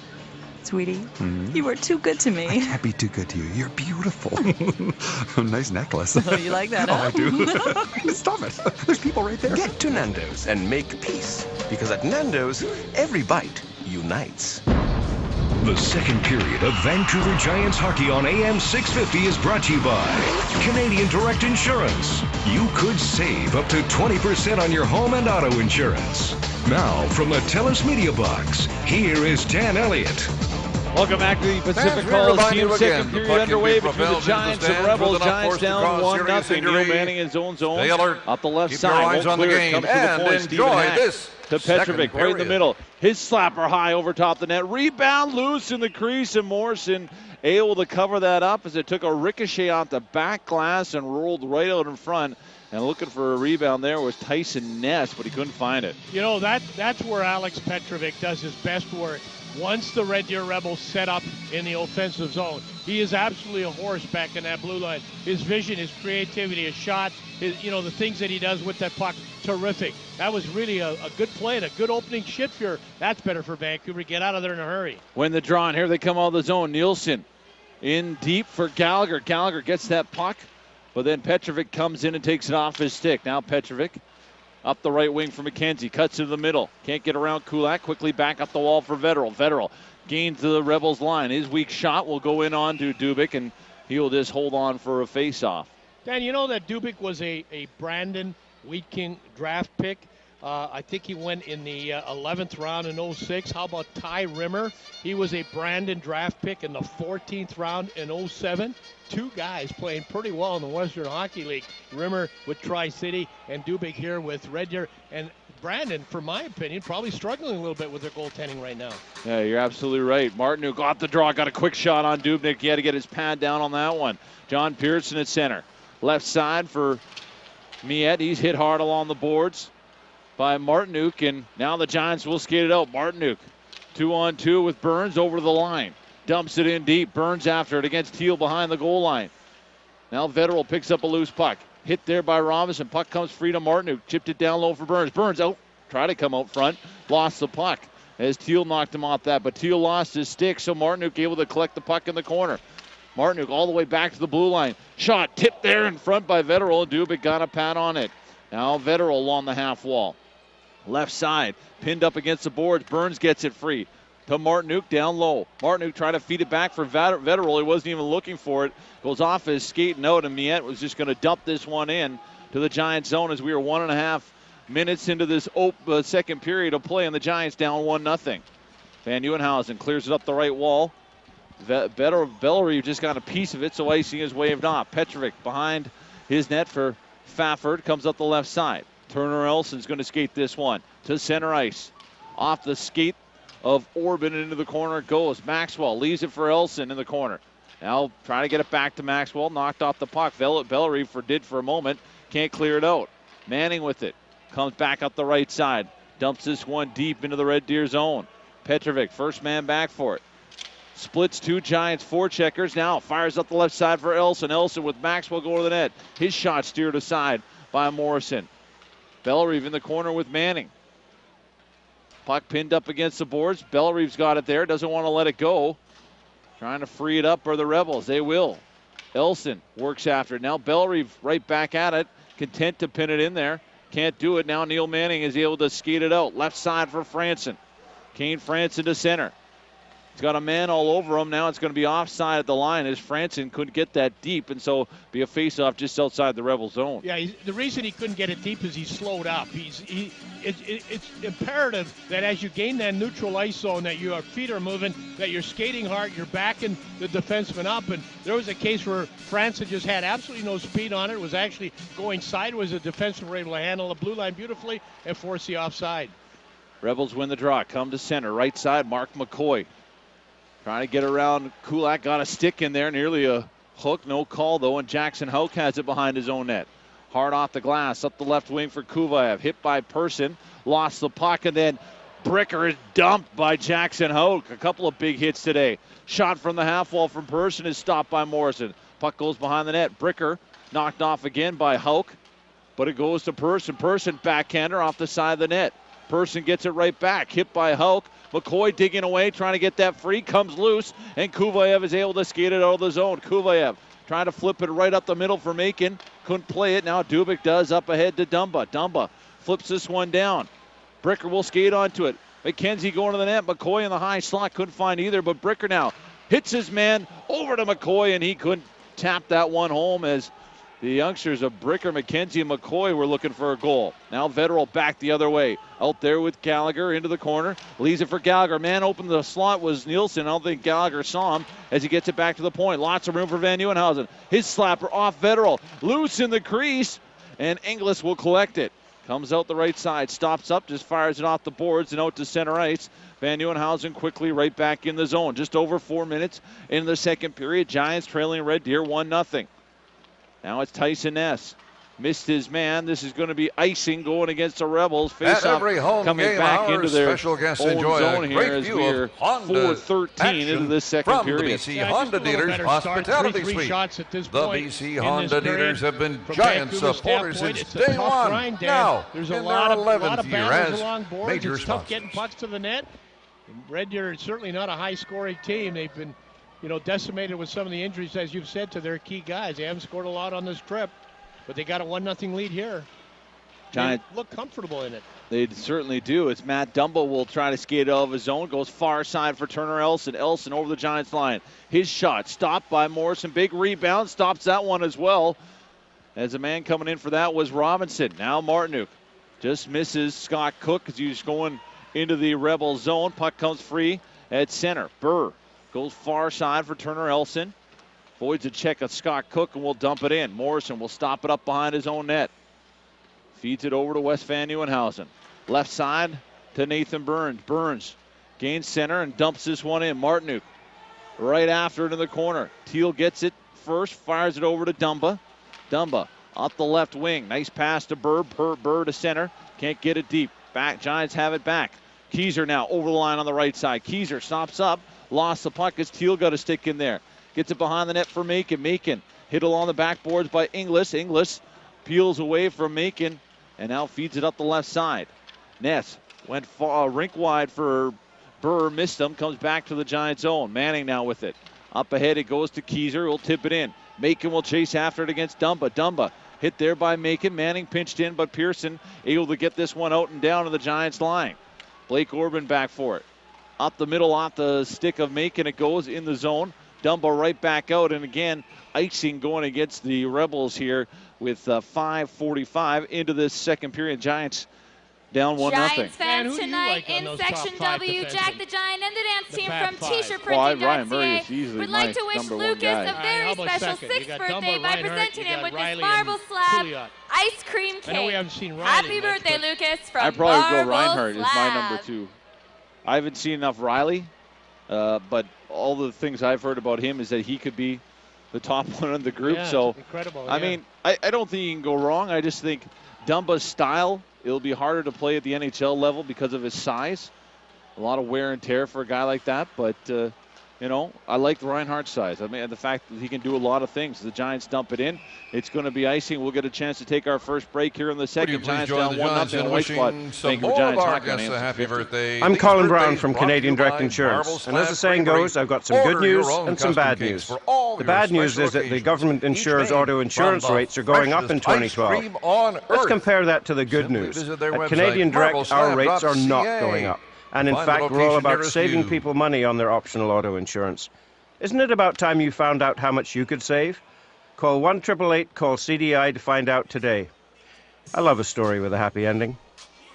Sweetie, you are too good to me. I can't be too good to you. You're beautiful. Nice necklace. Oh, you like that, huh? Oh, I do. Stop it. There's people right there. Get to Nando's and make peace. Because at Nando's, every bite unites. The second period of Vancouver Giants hockey on AM 650 is brought to you by Canadian Direct Insurance. You could save up to 20% on your home and auto insurance. Now, from the TELUS Media Box, here is Dan Elliott. Welcome back to the Pacific Coliseum. Second period underway between the Giants and Rebels. Giants down 1-0. Neil Manning in his own zone. Up the left side. On the game. Comes to the point. Enjoy this. To Petrovic, right in the middle. His slapper high over top the net. Rebound loose in the crease, and Morrison able to cover that up as it took a ricochet off the back glass and rolled right out in front. And looking for a rebound there was Tyson Ness, but he couldn't find it. You know, that's where Alex Petrovic does his best work. Once the Red Deer Rebels set up in the offensive zone, he is absolutely a horse back in that blue line. His vision, his creativity, his shot, the things that he does with that puck, terrific. That was really a good play and a good opening shift here. That's better for Vancouver. Get out of there in a hurry. When the draw, and here they come out of the zone. Nielsen in deep for Gallagher. Gallagher gets that puck, but then Petrovic comes in and takes it off his stick. Now Petrovic up the right wing for McKenzie. Cuts into the middle. Can't get around Kulak. Quickly back up the wall for Vetterl. Vetterl gains the Rebels line. His weak shot will go in on to Dubik, and he'll just hold on for a face-off. Dan, you know that Dubik was a Brandon Wheatking draft pick. I think he went in the 11th round in 06. How about Ty Rimmer? He was a Brandon draft pick in the 14th round in 07. Two guys playing pretty well in the Western Hockey League. Rimmer with Tri-City and Dubik here with Red Deer. And Brandon, for my opinion, probably struggling a little bit with their goaltending right now. Yeah, you're absolutely right. Martin, who got the draw, got a quick shot on Dubnik. He had to get his pad down on that one. John Pearson at center. Left side for Miette. He's hit hard along the boards by Martinuk, and now the Giants will skate it out. Martinuk, 2-on-2 with Burns over the line. Dumps it in deep. Burns after it against Teal behind the goal line. Now Vetterl picks up a loose puck. Hit there by Robinson. Puck comes free to Martinuk. Chipped it down low for Burns. Burns out. Tried to come out front. Lost the puck as Teal knocked him off that. But Teal lost his stick, so Martinuk able to collect the puck in the corner. Martinuk all the way back to the blue line. Shot tipped there in front by Vetterl. Dubik got a pat on it. Now Vetterl along the half wall. Left side, pinned up against the boards. Burns gets it free to Martinuk down low. Martinuk trying to feed it back for Vetterl. He wasn't even looking for it. Goes off his skate note, and Miette was just going to dump this one in to the Giants zone as we are 1.5 minutes into this second period of play, and the Giants down 1-0. Van Nieuwenhausen clears it up the right wall. Bellerive just got a piece of it, so icing is waved off. Petrovic behind his net for Fafford, comes up the left side. Turner Elson's going to skate this one to center ice. Off the skate of Orban into the corner it goes. Maxwell leaves it for Elson in the corner. Now trying to get it back to Maxwell. Knocked off the puck. Bellerive did for a moment. Can't clear it out. Manning with it. Comes back up the right side. Dumps this one deep into the Red Deer zone. Petrovic, first man back for it. Splits two Giants forecheckers. Now fires up the left side for Elson. Elson with Maxwell going to the net. His shot steered aside by Morrison. Bellerive in the corner with Manning. Puck pinned up against the boards. Bellerive's got it there. Doesn't want to let it go. Trying to free it up are the Rebels. They will. Elson works after it. Now Bellerive right back at it. Content to pin it in there. Can't do it. Now Neil Manning is able to skate it out. Left side for Franson. Kane Franson to center. He's got a man all over him. Now it's going to be offside at the line as Franson couldn't get that deep, and so be a face-off just outside the Rebel zone. Yeah, the reason he couldn't get it deep is he slowed up. It's imperative that as you gain that neutral ice zone, that your feet are moving, that you're skating hard, you're backing the defenseman up. And there was a case where Franson just had absolutely no speed on it. It was actually going sideways. The defenseman were able to handle the blue line beautifully and force the offside. Rebels win the draw. Come to center. Right side, Mark McCoy. Trying to get around. Kulak got a stick in there, nearly a hook. No call, though, and Jackson Hoke has it behind his own net. Hard off the glass, up the left wing for Kuvaev. Hit by Person, lost the puck, and then Bricker is dumped by Jackson Hoke. A couple of big hits today. Shot from the half wall from Person is stopped by Morrison. Puck goes behind the net. Bricker knocked off again by Hoke, but it goes to Person. Person backhander off the side of the net. Person gets it right back. Hit by Hoke. McCoy digging away, trying to get that free. Comes loose, and Kuvaev is able to skate it out of the zone. Kuvaev trying to flip it right up the middle for Macon. Couldn't play it. Now Dubik does up ahead to Dumba. Dumba flips this one down. Bricker will skate onto it. McKenzie going to the net. McCoy in the high slot. Couldn't find either, but Bricker now hits his man over to McCoy, and he couldn't tap that one home as the youngsters of Bricker, McKenzie, and McCoy were looking for a goal. Now Vetterl back the other way. Out there with Gallagher into the corner. Leaves it for Gallagher. Man open the slot was Nielsen. I don't think Gallagher saw him as he gets it back to the point. Lots of room for Van Nieuwenhausen. His slapper off Vetterl. Loose in the crease, and Inglis will collect it. Comes out the right side. Stops up, just fires it off the boards and out to center ice. Van Nieuwenhausen quickly right back in the zone. Just over 4 minutes in the second period. Giants trailing Red Deer 1-0. Now it's Tyson Ness. Missed his man. This is going to be icing going against the Rebels. Face off coming back into their own zone here as we're 4:13 into this second period. The BC Honda Dealers Hospitality Suite. The BC Honda Dealers have been Giant supporters since day one. Now, there's in a lot their of 11th year battles as along boards. major It's tough sponsors. getting pucks to the net. Red Deer is certainly not a high-scoring team. They've been, decimated with some of the injuries, as you've said, to their key guys. They haven't scored a lot on this trip, but they got a 1-0 lead here. Giant they look comfortable in it. They certainly do. It's Matt Dumba will try to skate out of his zone. Goes far side for Turner Elson. Elson over the Giants line. His shot stopped by Morrison. Big rebound. Stops that one as well. As the man coming in for that was Robinson. Now Martinuk Just misses Scott Cook as he's going into the Rebel zone. Puck comes free at center. Burr goes far side for Turner Elson. Voids a check of Scott Cook and will dump it in. Morrison will stop it up behind his own net. Feeds it over to West Van Nieuwenhausen. Left side to Nathan Burns. Burns gains center and dumps this one in. Martinuk right after it in the corner. Teal gets it first, fires it over to Dumba. Dumba off the left wing. Nice pass to Burr. Burr to center. Can't get it deep. Back. Giants have it back. Keyser now over the line on the right side. Keyser stops up. Lost the puck as Teal got a stick in there. Gets it behind the net for Macon. Macon hit along the backboards by Inglis. Inglis peels away from Macon and now feeds it up the left side. Ness went far, rink wide for Burr. Missed him. Comes back to the Giants zone. Manning now with it. Up ahead it goes to Keyser. He'll tip it in. Macon will chase after it against Dumba. Dumba hit there by Macon. Manning pinched in, but Pearson able to get this one out and down to the Giants line. Blake Orban back for it. Up the middle, off the stick of Macon. It goes in the zone. Dumba right back out, and again, icing going against the Rebels here with 5:45 into this second period. Giants down 1-0. Giants fans tonight in Section W, Jack the Giant and the dance team from T-shirtprinting.ca would like to wish Lucas a very special 6th birthday by presenting him with this Marble Slab ice cream cake. Happy birthday, Lucas, from I'd probably Marble go Reinhardt Slab. is my number 2. I haven't seen enough Riley, but all the things I've heard about him is that he could be the top one in the group. Yeah, so, incredible. I mean, I don't think you can go wrong. I just think Dumba's style, it'll be harder to play at the NHL level because of his size. A lot of wear and tear for a guy like that, but, you know, I like Reinhardt's size. I mean, the fact that he can do a lot of things. The Giants dump it in. It's going to be icing. We'll get a chance to take our first break here in the second. Giants down 1-0 in White Spot. Thank you, Giants Hockey on a happy birthday. I'm Colin Brown from Canadian Direct Insurance, and as the saying goes, I've got some good news and some bad news. The bad news is that the government insures auto insurance rates are going up in 2012. Let's compare that to the good news. At Canadian Direct, our rates are not going up. And in fact, we're all about saving people money on their optional auto insurance. Isn't it about time you found out how much you could save? Call 1-888-CALL-CDI to find out today. I love a story with a happy ending.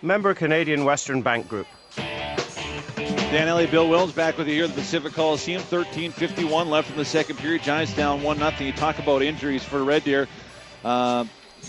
Member Canadian Western Bank Group. Dan Elliott, Bill Wilms back with you here at the Pacific Coliseum. 13:51 left in the second period. Giants down 1-0. You talk about injuries for Red Deer.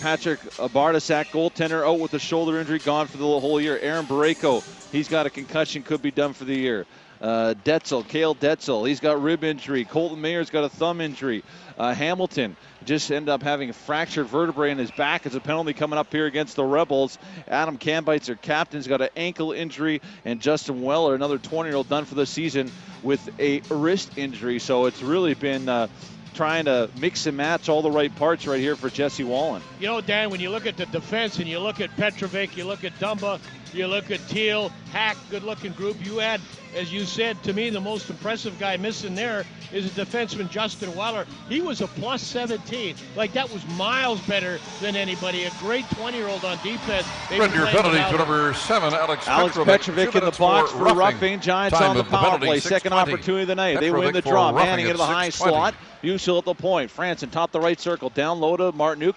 Patrick Bartasak, goaltender, out with a shoulder injury, gone for the whole year. Aaron Barreco, he's got a concussion, could be done for the year. Kale Detzel, he's got rib injury. Colton Mayer's got a thumb injury. Hamilton just ended up having a fractured vertebrae in his back as a penalty coming up here against the Rebels. Adam Kambeitz, their captain's got an ankle injury, and Justin Weller, another 20-year-old, done for the season with a wrist injury. So it's really been trying to mix and match all the right parts right here for Jesse Wallen. You know, Dan, when you look at the defense and you look at Petrovic, you look at Dumba, you look at Teal, Hack, good-looking group. You add, as you said, to me, the most impressive guy missing there is a defenseman, Justin Weller. He was a plus 17. Like, that was miles better than anybody. A great 20-year-old on defense. Red Deer penalty to number 7, Alex Petrovic in the box for roughing. Giants on the power play. Second opportunity of the night. They win the draw. Manning into the high slot. Musial at the point. Franson top the right circle. Down low to Martinuk.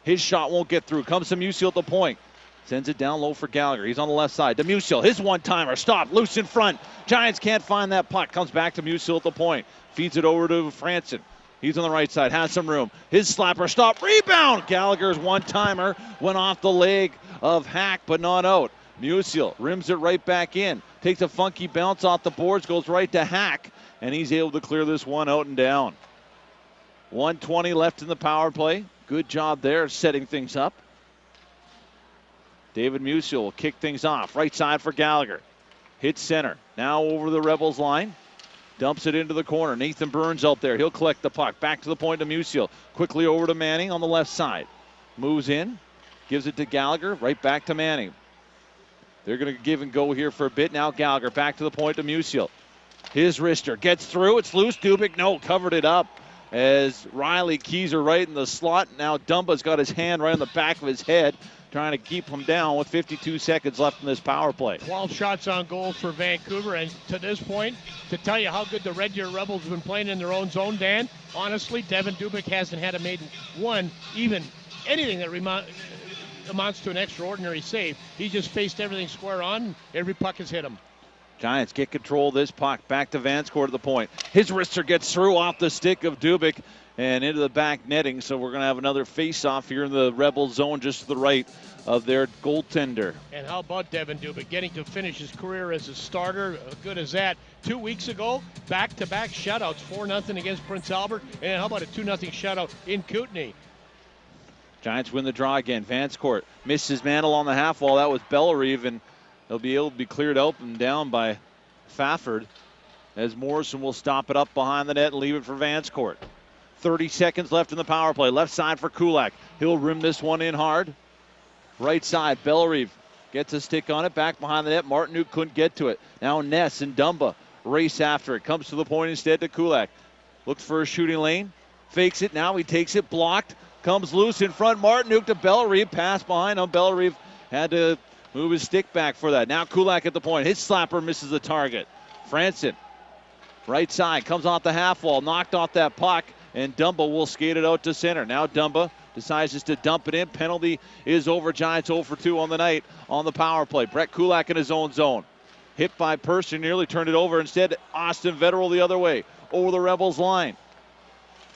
His shot won't get through. Comes to Musial at the point. Sends it down low for Gallagher. He's on the left side. To Musial. His one-timer. Stop. Loose in front. Giants can't find that puck. Comes back to Musial at the point. Feeds it over to Franson. He's on the right side. Has some room. His slapper. Stop. Rebound. Gallagher's one-timer went off the leg of Hack, but not out. Musial rims it right back in. Takes a funky bounce off the boards. Goes right to Hack. And he's able to clear this one out and down. 1:20 left in the power play. Good job there setting things up. David Musial will kick things off. Right side for Gallagher. Hits center. Now over the Rebels line. Dumps it into the corner. Nathan Burns out there. He'll collect the puck. Back to the point to Musial. Quickly over to Manning on the left side. Moves in. Gives it to Gallagher. Right back to Manning. They're going to give and go here for a bit. Now Gallagher back to the point to Musial. His wrister gets through. It's loose. Dubik, no, covered it up. As Riley Keyser right in the slot. Now Dumba's got his hand right on the back of his head, trying to keep him down with 52 seconds left in this power play. 12 shots on goal for Vancouver, and to this point, to tell you how good the Red Deer Rebels have been playing in their own zone, Dan, honestly, Devin Dubik hasn't had a made one, even anything that amounts to an extraordinary save. He just faced everything square on. Every puck has hit him. Giants get control of this puck. Back to Vanscourt at the point. His wrister gets through off the stick of Dubik and into the back netting. So we're going to have another face-off here in the Rebel zone just to the right of their goaltender. And how about Devin Dubik getting to finish his career as a starter? Good as that. 2 weeks ago, back-to-back shutouts, 4-0 against Prince Albert. And how about a 2-0 shutout in Kootenay? Giants win the draw again. Vanscourt missed his mantle on the half wall. That was Bellerive, and they'll be able to be cleared out and down by Fafford as Morrison will stop it up behind the net and leave it for Vanscourt. 30 seconds left in the power play. Left side for Kulak. He'll rim this one in hard. Right side, Bellerive gets a stick on it. Back behind the net. Martinuk couldn't get to it. Now Ness and Dumba race after it. Comes to the point instead to Kulak. Looks for a shooting lane. Fakes it. Now he takes it. Blocked. Comes loose in front. Martinuk to Bellerive. Pass behind him. Bellerive had to move his stick back for that. Now Kulak at the point. His slapper misses the target. Franson, right side, comes off the half wall. Knocked off that puck. And Dumba will skate it out to center. Now Dumba decides just to dump it in. Penalty is over. Giants 0 for 2 on the night on the power play. Brett Kulak in his own zone. Hit by Person, nearly turned it over. Instead, Austin Vetterl the other way, over the Rebels line.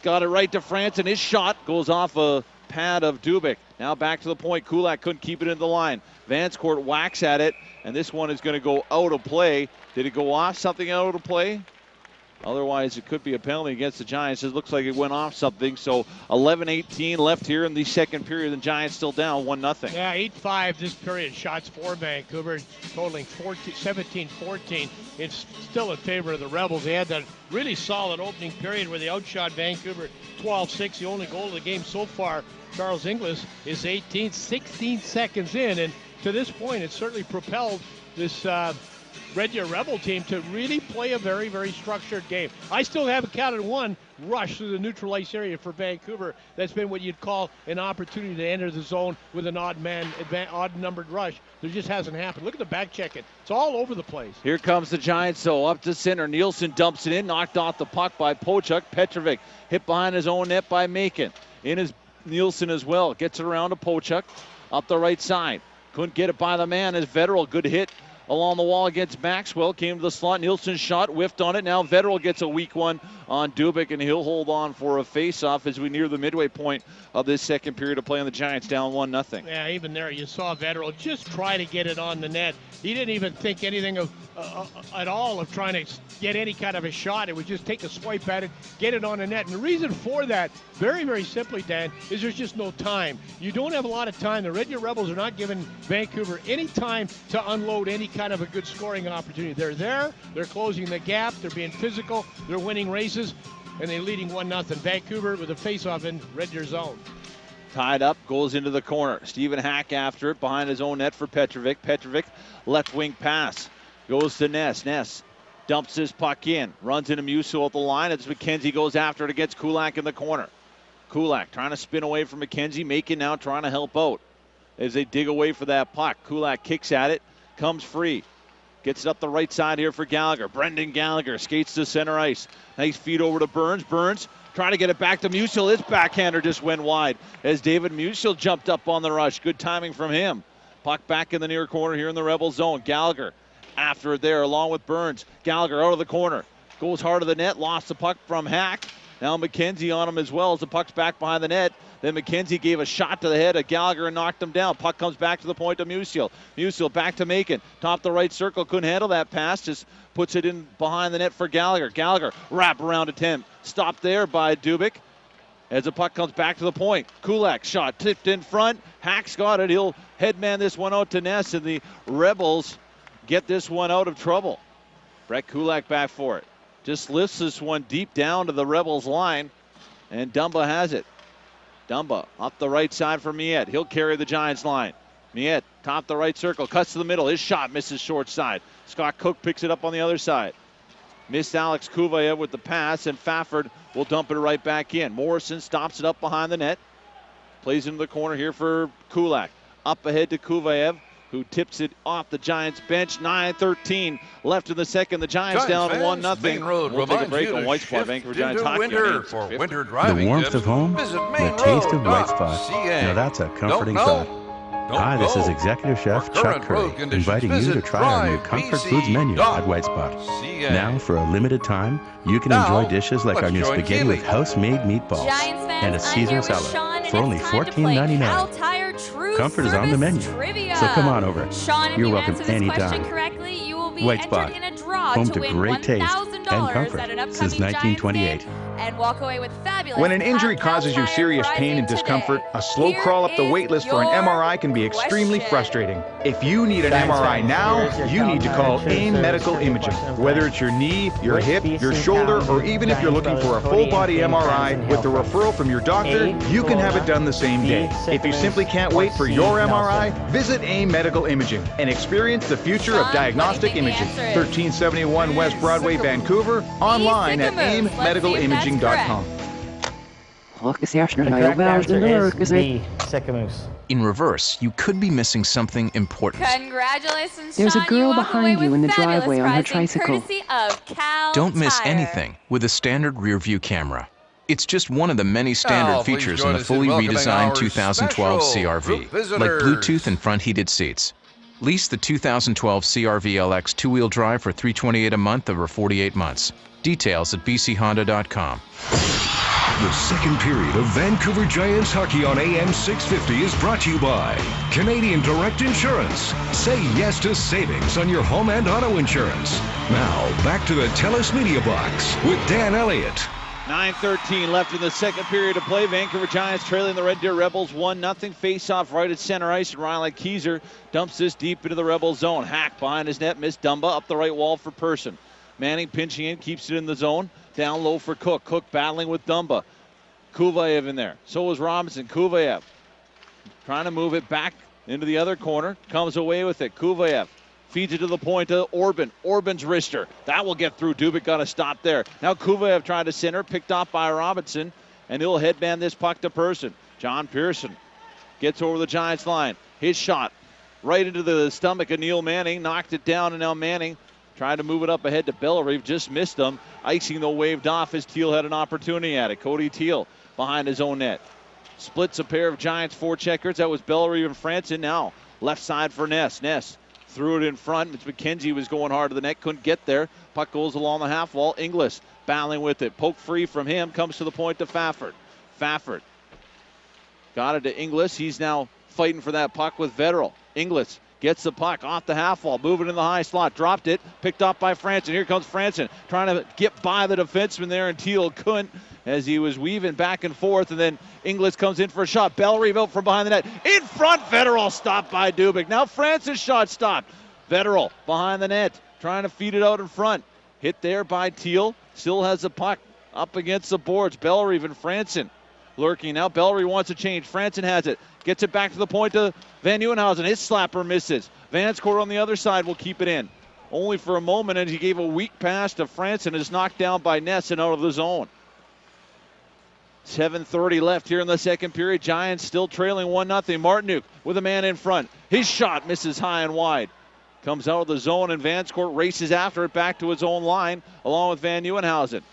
Got it right to Franson. His shot goes off a pad of Dubik. Now back to the point. Kulak couldn't keep it in the line. Vanscourt whacks at it, and this one is going to go out of play. Did it go off something out of play? Otherwise, it could be a penalty against the Giants. It looks like it went off something. So 11-18 left here in the second period. The Giants still down 1-0. Yeah, 8-5 this period. Shots for Vancouver, totaling 17-14. It's still in favor of the Rebels. They had that really solid opening period where they outshot Vancouver 12-6. The only goal of the game so far, Charles Inglis, is 18, 16 seconds in. And to this point, it's certainly propelled this Red Deer Rebel team to really play a very, very structured game. I still haven't counted one rush through the neutral ice area for Vancouver. That's been what you'd call an opportunity to enter the zone with an odd-numbered rush. There just hasn't happened. Look at the back check it. It's all over the place. Here comes the Giants, so up to center. Nielsen dumps it in, knocked off the puck by Pochuk. Petrovic hit behind his own net by Macon. In is Nielsen as well. Gets it around to Pochuk up the right side. Couldn't get it by the man as Vetterl. Good hit along the wall against Maxwell. Came to the slot. Nielsen shot, whiffed on it. Now Vetterl gets a weak one on Dubik, and he'll hold on for a face-off as we near the midway point of this second period of play, on the Giants down 1-0. Yeah, even there you saw Vetterl just try to get it on the net. He didn't even think anything of at all of trying to get any kind of a shot. It would just take a swipe at it, get it on the net. And the reason for that, very, very simply, Dan, is there's just no time. You don't have a lot of time. The Red Deer Rebels are not giving Vancouver any time to unload any kind of a good scoring opportunity. They're there, they're closing the gap, they're being physical, they're winning races, and they're leading 1-0. Vancouver with a face-off in Red Deer zone. Tied up, goes into the corner. Stephen Hack after it, behind his own net for Petrovic. Petrovic, left wing pass, goes to Ness. Ness dumps his puck in, runs into Musil at the line. It's McKenzie goes after it against Kulak in the corner. Kulak trying to spin away from McKenzie. Macon now trying to help out as they dig away for that puck. Kulak kicks at it, comes free. Gets it up the right side here for Gallagher. Brendan Gallagher skates to center ice. Nice feed over to Burns. Burns trying to get it back to Musil. His backhander just went wide as David Musil jumped up on the rush. Good timing from him. Puck back in the near corner here in the Rebel zone. Gallagher after it there along with Burns. Gallagher out of the corner. Goes hard to the net. Lost the puck from Hack. Now McKenzie on him as well as the puck's back behind the net. Then McKenzie gave a shot to the head of Gallagher and knocked him down. Puck comes back to the point of Musil. Musil back to Macon. Top the right circle. Couldn't handle that pass. Just puts it in behind the net for Gallagher. Gallagher wrap around attempt. Stopped there by Dubik as the puck comes back to the point. Kulak shot tipped in front. Hack's got it. He'll headman this one out to Ness, and the Rebels get this one out of trouble. Brett Kulak back for it. Just lifts this one deep down to the Rebels line, and Dumba has it. Dumba up the right side for Miette. He'll carry the Giants line. Miette, top the right circle, cuts to the middle. His shot misses short side. Scott Cook picks it up on the other side. Missed Alex Kuvayev with the pass, and Fafford will dump it right back in. Morrison stops it up behind the net. Plays into the corner here for Kulak. Up ahead to Kuvayev, who tips it off the Giants bench. 9:13 left in the second. The Giants down 1-0. We'll take a break on White Spot. Vancouver Giants hockey. For winter driving the warmth of home, the taste of White Spot. Now that's a comforting thought. Hi, this is Executive Chef Chuck Curry, inviting you to try our new Comfort Foods menu at White Spot. Now, for a limited time, you can enjoy dishes like our new spaghetti with house-made meatballs and a Caesar salad for only $14.99. Comfort is on the menu, so come on over. You're welcome anytime. White Spot, home to great taste and comfort since 1928. And walk away with fabulous. When an injury causes you serious pain and discomfort, a slow crawl up the wait list for an MRI can be extremely frustrating. If you need an MRI now, you need to call AIM Medical Imaging. Whether it's your knee, your hip, your shoulder, or even if you're looking for a full-body MRI with a referral from your doctor, you can have it done the same day. If you simply can't wait for your MRI, visit AIM Medical Imaging and experience the future of diagnostic imaging. 1371 West Broadway, Vancouver, online at aimmedicalimaging.com. In reverse, you could be missing something important. Congratulations, There's a Sean. girl You walk behind away you in the with fabulous driveway on her prizing tricycle. courtesy of Cal Don't miss Tire. anything with a standard rear view camera. It's just one of the many standard Now, please features join in the us in fully welcoming redesigned our 2012 special CRV, group like visitors. Bluetooth and front heated seats. Lease the 2012 CRV LX two-wheel drive for $328 a month over 48 months. Details at bchonda.com. The second period of Vancouver Giants hockey on AM 650 is brought to you by Canadian Direct Insurance. Say yes to savings on your home and auto insurance. Now, back to the TELUS Media Box with Dan Elliott. 9:13 left in the second period of play. Vancouver Giants trailing the Red Deer Rebels 1-0. Face-off right at center ice, and Riley Keyser dumps this deep into the Rebels zone. Hack behind his net, missed Dumba up the right wall for Person. Manning pinching in, keeps it in the zone. Down low for Cook. Cook battling with Dumba. Kuvayev in there. So is Robinson. Kuvayev trying to move it back into the other corner. Comes away with it. Kuvayev feeds it to the point to Orban. Orban's wrister. That will get through. Dubik got to stop there. Now Kuvayev trying to center. Picked off by Robinson. And he'll headband this puck to Person. John Pearson gets over the Giants line. His shot right into the stomach of Neil Manning. Knocked it down, and now Manning trying to move it up ahead to Bellerive. Just missed him. Icing, though, waved off as Teal had an opportunity at it. Cody Teal behind his own net. Splits a pair of Giants forecheckers. That was Bellerive and Franson. Now left side for Ness. Ness threw it in front. It's McKenzie was going hard to the net. Couldn't get there. Puck goes along the half wall. Inglis battling with it. Poke free from him. Comes to the point to Fafford. Fafford got it to Inglis. He's now fighting for that puck with Vetterl. Inglis gets the puck off the half wall, moving in the high slot, dropped it, picked up by Franson. Here comes Franson trying to get by the defenseman there, and Teal couldn't as he was weaving back and forth, and then Inglis comes in for a shot. Bellerive out from behind the net. In front, Vetterl stopped by Dubik. Now Franson's shot stopped. Vetterl behind the net, trying to feed it out in front. Hit there by Teal. Still has the puck up against the boards. Bellerive and Franson lurking. Now Bellerive wants to change. Franson has it. Gets it back to the point to Van Nieuwenhausen. His slapper misses. Vanscourt on the other side will keep it in. Only for a moment, and he gave a weak pass to Franson. Is knocked down by Ness and out of the zone. 7:30 left here in the second period. Giants still trailing 1-0. Martinuk with a man in front. His shot misses high and wide. Comes out of the zone, and Vanscourt races after it back to his own line along with Van Nieuwenhausen.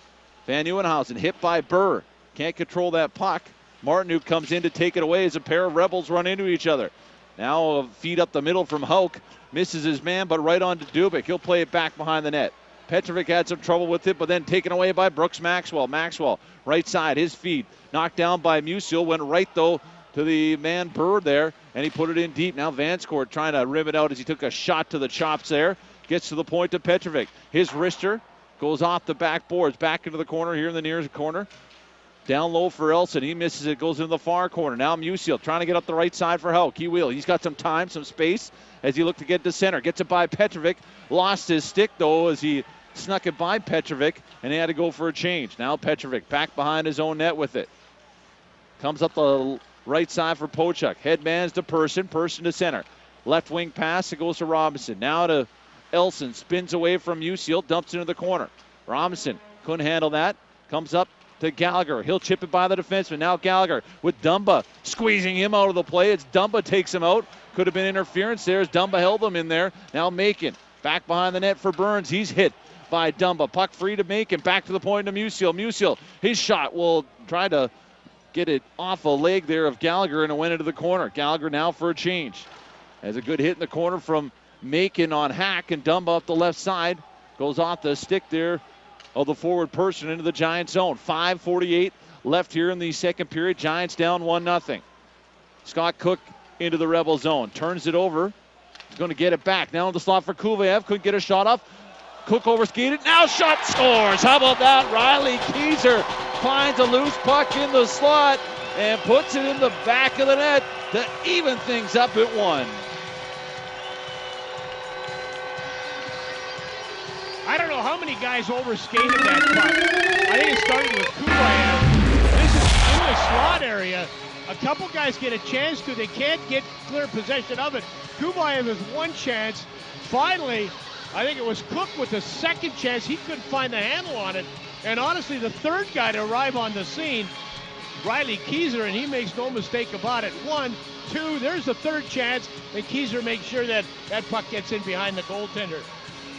Van Nieuwenhausen hit by Burr. Can't control that puck. Martinuk comes in to take it away as a pair of Rebels run into each other. Now a feed up the middle from Hauk. Misses his man, but right on to Dubik. He'll play it back behind the net. Petrovic had some trouble with it, but then taken away by Brooks Maxwell. Maxwell, right side, his feed. Knocked down by Musil. Went right, though, to the man Burr there, and he put it in deep. Now Vanscourt trying to rim it out as he took a shot to the chops there. Gets to the point to Petrovic. His wrister goes off the backboards. Back into the corner here in the nearest corner. Down low for Elson. He misses it. Goes into the far corner. Now Musil trying to get up the right side for Hauk. He will. He's got some time, some space as he looked to get to center. Gets it by Petrovic. Lost his stick, though, as he snuck it by Petrovic, and he had to go for a change. Now Petrovic back behind his own net with it. Comes up the right side for Pochuk. Headman's to Person. Person to center. Left wing pass. It goes to Robinson. Now to Elson. Spins away from Musil. Dumps into the corner. Robinson couldn't handle that. Comes up to Gallagher. He'll chip it by the defenseman. Now Gallagher with Dumba squeezing him out of the play. It's Dumba takes him out. Could have been interference there as Dumba held him in there. Now Macon back behind the net for Burns. He's hit by Dumba. Puck free to Macon. Back to the point to Musil. Musil, his shot will try to get it off a leg there of Gallagher, and it went into the corner. Gallagher now for a change. Has a good hit in the corner from Macon on Hack, and Dumba up the left side. Goes off the stick there of the forward person into the Giants zone. 5:48 left here in the second period. Giants down 1-0. Scott Cook into the Rebel zone. Turns it over. He's going to get it back. Now in the slot for Kuvaev. Couldn't get a shot off. Cook overskated. Now shot, scores. How about that? Riley Keyser finds a loose puck in the slot and puts it in the back of the net to even things up at 1. I don't know how many guys overskated that puck. I think it started with Kuvaev. This is in the slot area. A couple guys get a chance to. They can't get clear possession of it. Kuvaev has one chance. Finally, I think it was Cook with the second chance. He couldn't find the handle on it. And honestly, the third guy to arrive on the scene, Riley Keyser, and he makes no mistake about it. 1, 2, there's the third chance, and Keyser makes sure that that puck gets in behind the goaltender.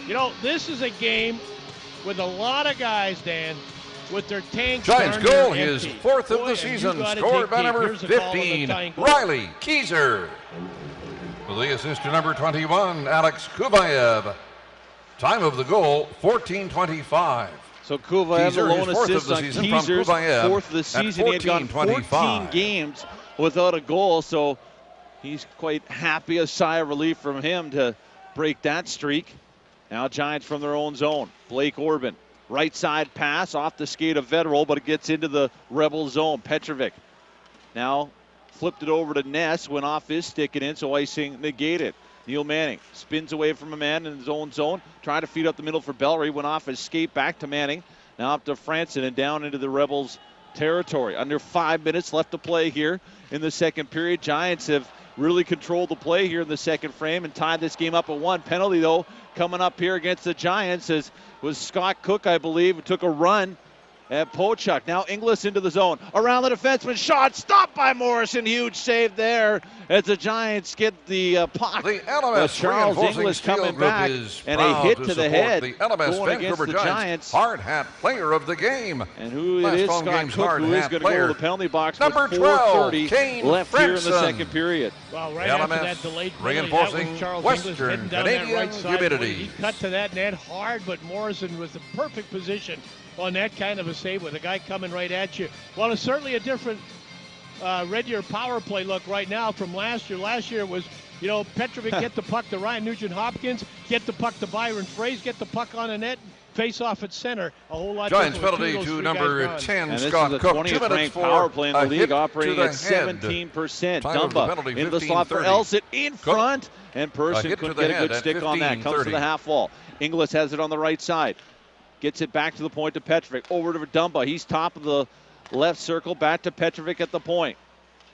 You know, this is a game with a lot of guys, Dan, with their tanks. Giants goal, his fourth of the season, scored by number 15, Riley Keyser. For the assist to number 21, Alex Kuvaev. Time of the goal, 14:25. So Kuvaev alone assists on Keyser's fourth of the season. He had gone 14 games without a goal, so he's quite happy. A sigh of relief from him to break that streak. Now Giants from their own zone. Blake Orban, right side pass off the skate of Vetterol, but it gets into the Rebel zone. Petrovic now flipped it over to Ness, went off his stick and in, so icing negated. Neil Manning spins away from a man in his own zone, trying to feed up the middle for Bellery, went off his skate back to Manning, now up to Franson and down into the Rebels territory. Under 5 minutes left to play here in the second period. Giants have really controlled the play here in the second frame and tied this game up at 1. Penalty, though, coming up here against the Giants was Scott Cook, I believe, who took a run at Pochuk. Now Inglis into the zone. Around the defenseman. Shot stopped by Morrison. Huge save there as the Giants get the puck. The LMS Charles Inglis coming back and a hit to the head. The LMS going against Vancouver the Giants. Hard hat player of the game. And who it is, Scott Cook, who is going to go to the penalty box number with 4:30 4:30 left here in the second period. Well, right after that delayed penalty, reinforcing that was Charles Western Inglis down Canadian that right side. humidity. He cut to that net hard, but Morrison was the perfect position on that kind of a save with a guy coming right at you. Well, it's certainly a different Red Deer power play look right now from last year. Last year was, you know, Petrovic get the puck to Ryan Nugent-Hopkins, get the puck to Byron Fraze, get the puck on the net, face off at center. A whole lot. Giants penalty to number 10, Scott Cook. 2 minutes power play in the league, operating at 17%. Dumba into the slot for Elson in front, and Person couldn't get a good stick on that. Comes to the half wall. Inglis has it on the right side. Gets it back to the point to Petrovic. Over to Dumba. He's top of the left circle. Back to Petrovic at the point.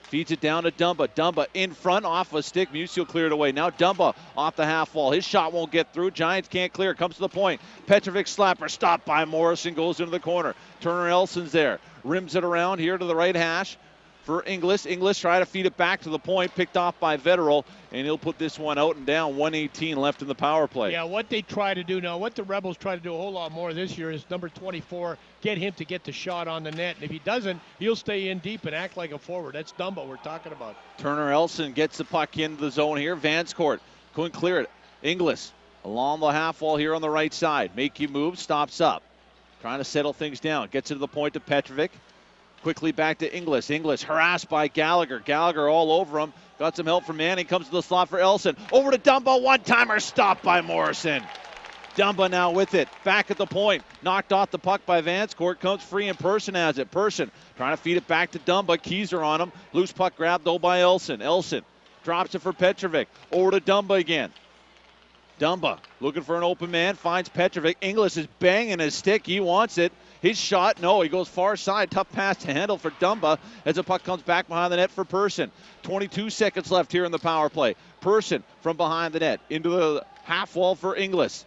Feeds it down to Dumba. Dumba in front off a stick. Musial cleared away. Now Dumba off the half wall. His shot won't get through. Giants can't clear. Comes to the point. Petrovic slapper. Stopped by Morrison. Goes into the corner. Turner Elson's there. Rims it around here to the right hash for Inglis. Inglis try to feed it back to the point. Picked off by Vetterol. And he'll put this one out and down. 1:18 left in the power play. Yeah, what they try to do now, what the Rebels try to do a whole lot more this year is number 24, get him to get the shot on the net. And if he doesn't, he'll stay in deep and act like a forward. That's Dumba we're talking about. Turner Elson gets the puck into the zone here. Vance Court couldn't clear it. Inglis along the half wall here on the right side. Make you move, stops up. Trying to settle things down. Gets it to the point to Petrovic. Quickly back to Inglis. Inglis harassed by Gallagher. Gallagher all over him. Got some help from Manning. Comes to the slot for Elson. Over to Dumba. One-timer stopped by Morrison. Dumba now with it. Back at the point. Knocked off the puck by Vance Court. Comes free and Person has it. Person trying to feed it back to Dumba. Keyser on him. Loose puck grabbed though by Elson. Elson drops it for Petrovic. Over to Dumba again. Dumba looking for an open man. Finds Petrovic. Inglis is banging his stick. He wants it. His shot, no, he goes far side. Tough pass to handle for Dumba as the puck comes back behind the net for Person. 22 seconds left here in the power play. Person from behind the net into the half wall for Inglis.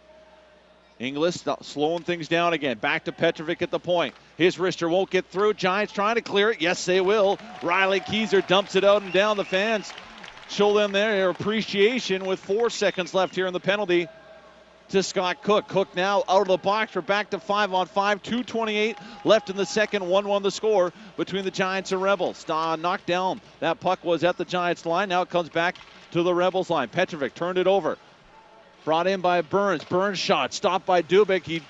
Inglis slowing things down again. Back to Petrovic at the point. His wrister won't get through. Giants trying to clear it. Yes, they will. Riley Keyser dumps it out and down. The fans show them their appreciation with 4 seconds left here in the penalty. to Scott Cook. Cook now out of the box. We're back to 5-on-5. 2:28 left in the second. 1-1 the score between the Giants and Rebels. Knocked down. That puck was at the Giants line. Now it comes back to the Rebels line. Petrovic turned it over. Brought in by Burns. Burns shot. Stopped by Dubik. He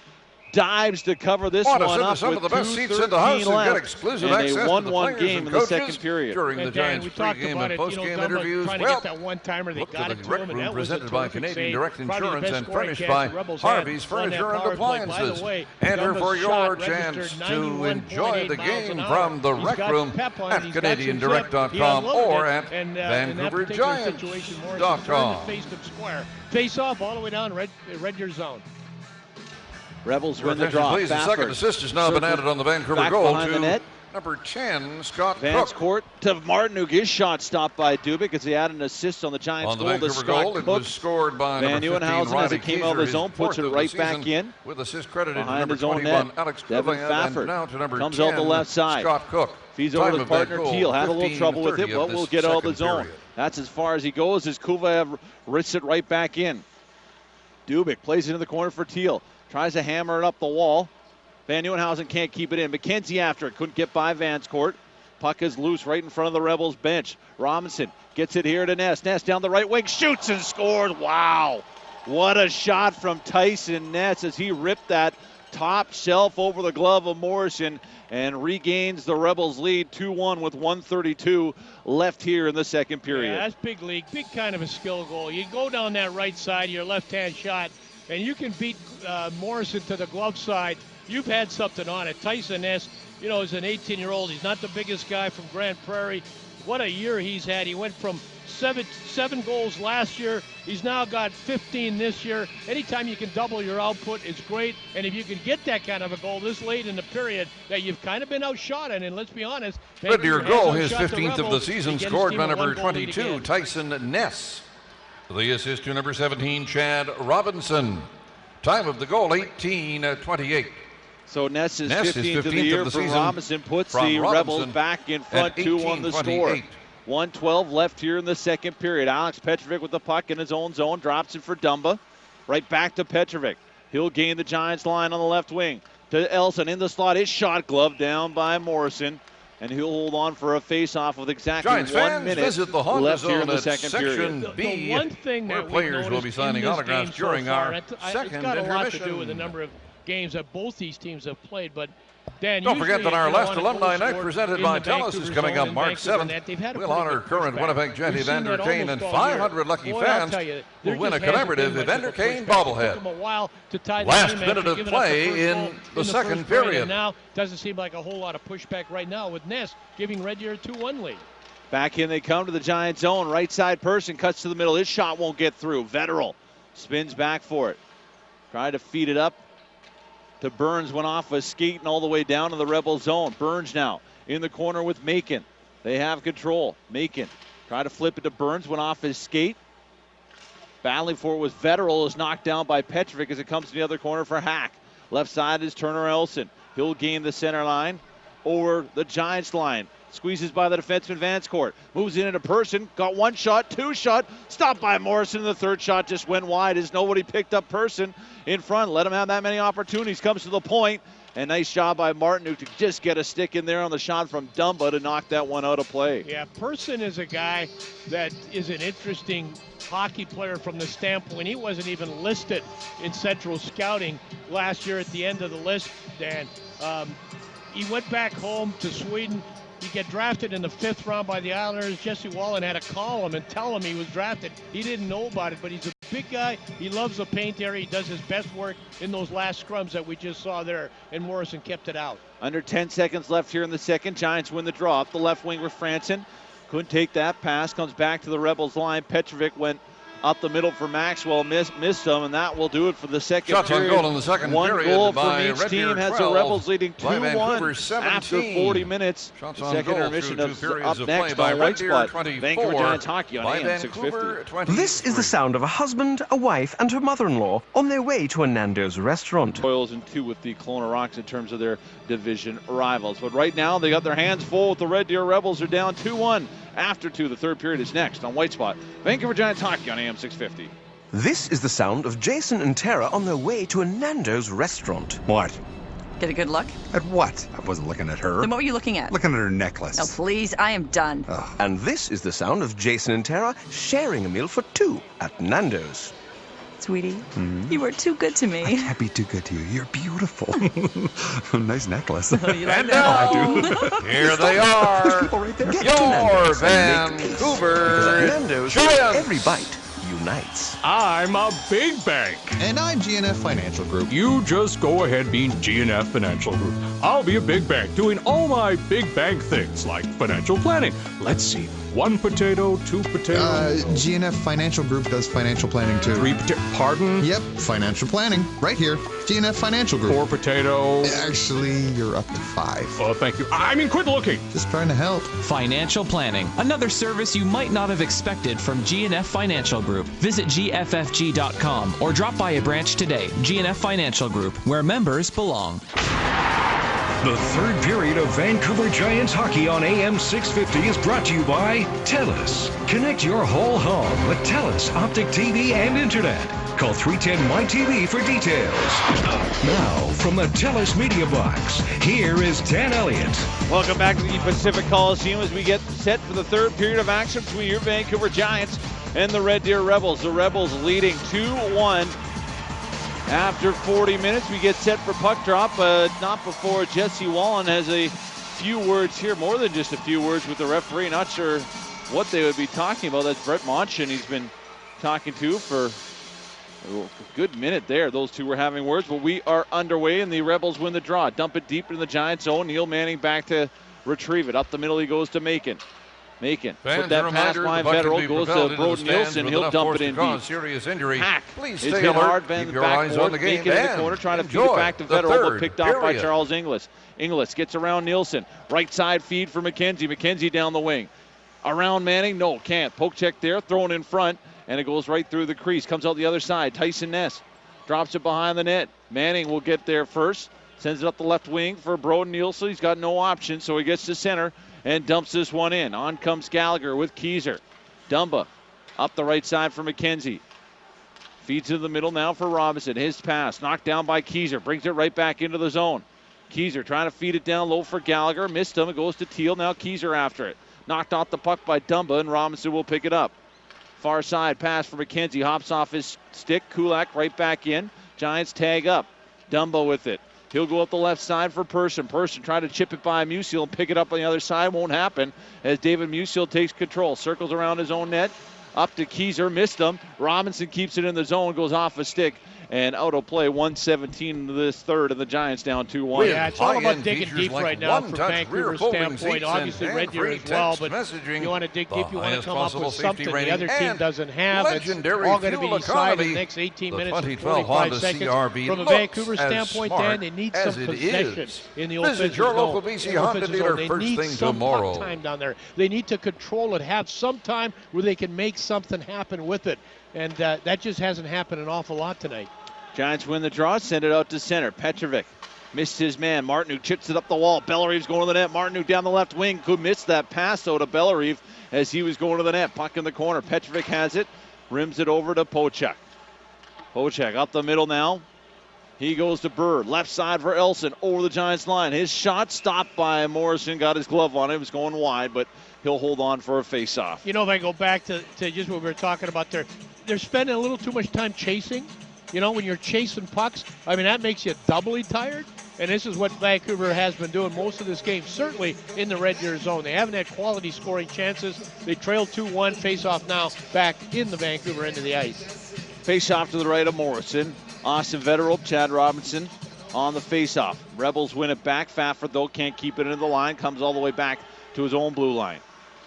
dives to cover this one up some with of the best seats in the house and get exclusive access a 1-1 game in the second period. During the Giants pre-game and post-game interviews. Trying to get that one-timer, they got it to him, and that was presented by Canadian Direct Insurance and furnished by Harvey's Furniture and Appliances. Enter for your chance to enjoy the game from the Rec Room at CanadianDirect.com or at VancouverGiants.com. Face off all the way down red your zone. Rebels win the draw. Please, the second assist has now been added on the Vancouver goal to the net. Number 10, Scott Vance Cook. Court to Martinuk. His shot stopped by Dubik as he had an assist on the Giants goal to Scott Cook. It was scored by Van Nieuwenhausen as it came out of his zone, puts it right back in. With assist credited to behind number his own 21, net. Alex Devin Kruvayev, and now to number comes 10, out the left side. Scott Cook. Feeds over to his partner Teal. Had a little trouble with it, but will get out of the zone. That's as far as he goes as Kruvayev wrists it right back in. Dubik plays it in the corner for Teal. Tries to hammer it up the wall. Van Nieuwenhausen can't keep it in. McKenzie after it. Couldn't get by Vance Court. Puck is loose right in front of the Rebels bench. Robinson gets it here to Ness. Ness down the right wing. Shoots and scores. Wow. What a shot from Tyson Ness as he ripped that top shelf over the glove of Morrison and regains the Rebels lead 2-1 with 1:32 left here in the second period. Yeah, that's big league. Big kind of a skill goal. You go down that right side, your left-hand shot, and you can beat Morrison to the glove side. You've had something on it. Tyson Ness, you know, is an 18-year-old. He's not the biggest guy from Grand Prairie. What a year he's had. He went from seven goals last year. He's now got 15 this year. Anytime you can double your output is great. And if you can get that kind of a goal this late in the period that you've kind of been outshot in, and let's be honest. Red Deer goal, his 15th of the season, scored by number 22, Tyson Ness. The assist to number 17, Chad Robinson. Time of the goal, 18:28. So Ness is 15th of the year for Robinson, puts the Rebels back in front 2-1 the score. 1:12 left here in the second period. Alex Petrovic with the puck in his own zone, drops it for Dumba. Right back to Petrovic. He'll gain the Giants line on the left wing. To Elson in the slot. His shot gloved down by Morrison. And he'll hold on for a face-off with exactly Giants 1 minute visit the Honda left here in the Zone second period. The one thing that players will be signing autographs during our second it's got a lot to do intermission. with the number of games that both these teams have played, but Dan, don't forget that our last alumni night presented by TELUS is coming up March 7th. We'll honor current Winnipeg Jet Evander Kane, and 500 lucky fans will win a commemorative Evander Kane bobblehead. Last minute of play in the second period. Now doesn't seem like a whole lot of pushback right now with Ness giving Red Deer a 2-1 lead. Back in they come to the Giants zone. Right side person cuts to the middle. His shot won't get through. Vetterl spins back for it. Try to feed it up to Burns, went off a skate and all the way down to the Rebel zone. Burns now in the corner with Macon. They have control. Macon try to flip it to Burns, went off his skate. Battling for it was Vetterl, is knocked down by Petrovic as it comes to the other corner for Hack. Left side is Turner Elson. He'll gain the center line over the Giants line. Squeezes by the defenseman Vance Court. Moves in at a person. Got one shot, two shot. Stopped by Morrison. The third shot just went wide as nobody picked up person in front. Let him have that many opportunities. Comes to the point. And nice job by Martin to just get a stick in there on the shot from Dumba to knock that one out of play. Yeah, Person is a guy that is an interesting hockey player from the standpoint. He wasn't even listed in Central Scouting last year at the end of the list, Dan. He went back home to Sweden. He got drafted in the 5th round by the Islanders. Jesse Wallen had to call him and tell him he was drafted. He didn't know about it, but he's a big guy. He loves the paint area. He does his best work in those last scrums that we just saw there, and Morrison kept it out. Under 10 seconds left here in the second. Giants win the draw. Up the left wing with Franson. Couldn't take that pass. Comes back to the Rebels line. Petrovic went up the middle for Maxwell, missed him, and that will do it for the second Shots period. on goal in the second One period. One goal by from each Red team Deer has 12, the Rebels leading 2-1 after 40 minutes. Shots the on second goal intermission through is 2 periods up of next play by on Red White Deer Spot. 24, Vancouver Giants hockey on AM 650. This is the sound of a husband, a wife, and her mother-in-law on their way to a Nando's restaurant. Royals in 2 with the Kelowna Rocks in terms of their division rivals. But right now they got their hands full with the Red Deer Rebels. Are down 2-1 after 2. The third period is next on White Spot. Vancouver Giants hockey on AM 650. This is the sound of Jason and Tara on their way to a Nando's restaurant. What? Get a good look? At what? I wasn't looking at her. Then what were you looking at? Looking at her necklace. Oh, please, I am done. Ugh. And this is the sound of Jason and Tara sharing a meal for two at Nando's. Sweetie, you were too good to me. I can't be too good to you. You're beautiful. Nice necklace. You like And that? now, here they are, Get to your Nando's and make peace. Because Vancouver at Nando's, Giants. every bite unites. I'm a big bank. And I'm GNF Financial Group. You just go ahead being GNF Financial Group. I'll be a big bank doing all my big bank things like financial planning. Let's see. 1 potato, 2 potatoes. GNF Financial Group does financial planning too. 3 potato. Pardon? Yep, financial planning. Right here. GNF Financial Group. 4 potato. Actually, you're up to 5. Oh, thank you. I mean, quit looking. Just trying to help. Financial planning, another service you might not have expected from GNF Financial Group. Visit gffg.com or drop by a branch today. GNF Financial Group, where members belong. The third period of Vancouver Giants hockey on AM 650 is brought to you by TELUS. Connect your whole home with TELUS Optic TV and Internet. Call 310-MY-TV for details. Now, from the TELUS Media Box, here is Dan Elliott. Welcome back to the Pacific Coliseum as we get set for the third period of action between your Vancouver Giants and the Red Deer Rebels. The Rebels leading 2-1. After 40 minutes, we get set for puck drop, not before Jesse Wallen has a few words here, more than just a few words with the referee. Not sure what they would be talking about. That's Brett Monchin he's been talking to for a good minute there. Those two were having words, but we are underway, and the Rebels win the draw. Dump it deep into the Giants' zone. Neil Manning back to retrieve it. Up the middle he goes to Macon. Macon, put that pass by Federal, goes to Broden Nielsen. He'll dump it in deep. Serious injury. Hack. Please It's stay hit alert. hard, bend Keep the your eyes backboard, on the game Macon in the and corner, trying to feed enjoy it back to the Federal, but third picked off by period. Charles Inglis. Inglis gets around Nielsen. Right side feed for McKenzie. McKenzie down the wing. Around Manning, no, can't. Poke check there, thrown in front, and it goes right through the crease. Comes out the other side. Tyson Ness drops it behind the net. Manning will get there first. Sends it up the left wing for Broden Nielsen. He's got no option, so he gets to center and dumps this one in. On comes Gallagher with Keyser. Dumba up the right side for McKenzie. Feeds to the middle now for Robinson. His pass knocked down by Keyser. Brings it right back into the zone. Keyser trying to feed it down low for Gallagher. Missed him. It goes to Teal. Now Keyser after it. Knocked off the puck by Dumba, and Robinson will pick it up. Far side pass for McKenzie. Hops off his stick. Kulak right back in. Giants tag up. Dumba with it. He'll go up the left side for Person. Person trying to chip it by Musial and pick it up on the other side. Won't happen as David Musial takes control. Circles around his own net. Up to Keyser. Missed him. Robinson keeps it in the zone. Goes off a stick. And out of play, 1:17 into this third, and the Giants down 2-1. Yeah, it's all about digging deep right now from Vancouver's standpoint. Obviously, Red Deer as well, but you want to dig deep, you want to come up with something the other team doesn't have. It's all going to be decided in the next 18 minutes and 45 seconds. From a Vancouver standpoint, Dan, they need some possession in the offensive zone. They need some puck time down there. They need to control it, have some time where they can make something happen with it. And that just hasn't happened an awful lot tonight. Giants win the draw, send it out to center. Petrovic missed his man. Martin who chips it up the wall. Bellareeve's going to the net. Martin who down the left wing could miss that pass though to Bellareeve as he was going to the net. Puck in the corner. Petrovic has it. Rims it over to Pochak. Pochak up the middle now. He goes to Bird. Left side for Elson over the Giants line. His shot stopped by Morrison. Got his glove on it. It was going wide, but he'll hold on for a face-off. You know, if I go back to just what we were talking about there, they're spending a little too much time chasing. You know, when you're chasing pucks, I mean, that makes you doubly tired. And this is what Vancouver has been doing most of this game, certainly in the Red Deer zone. They haven't had quality scoring chances. They trailed 2-1, face-off now back in the Vancouver end of the ice. Face-off to the right of Morrison. Austin Vetterl, Chad Robinson on the face-off. Rebels win it back. Fafford, though, can't keep it into the line. Comes all the way back to his own blue line.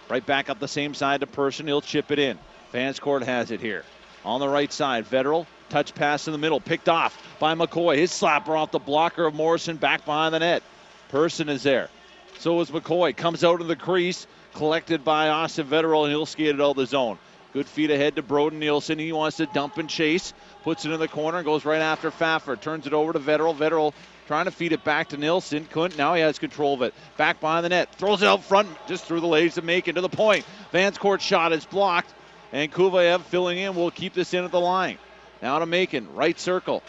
Right back up the same side to Person. He'll chip it in. Vanscourt has it here. On the right side, Vetterl. Touch pass in the middle. Picked off by McCoy. His slapper off the blocker of Morrison back behind the net. Person is there. So is McCoy. Comes out of the crease. Collected by Austin Vetterl, and he'll skate it out of the zone. Good feet ahead to Broden Nielsen. He wants to dump and chase. Puts it in the corner and goes right after Fafford. Turns it over to Vetterl. Vetterl trying to feed it back to Nielsen. Couldn't. Now he has control of it. Back behind the net. Throws it out front just through the legs to Macon to the point. Vanscourt's shot is blocked. And Kuvayev filling in will keep this in at the line. Now to Macon, right circle.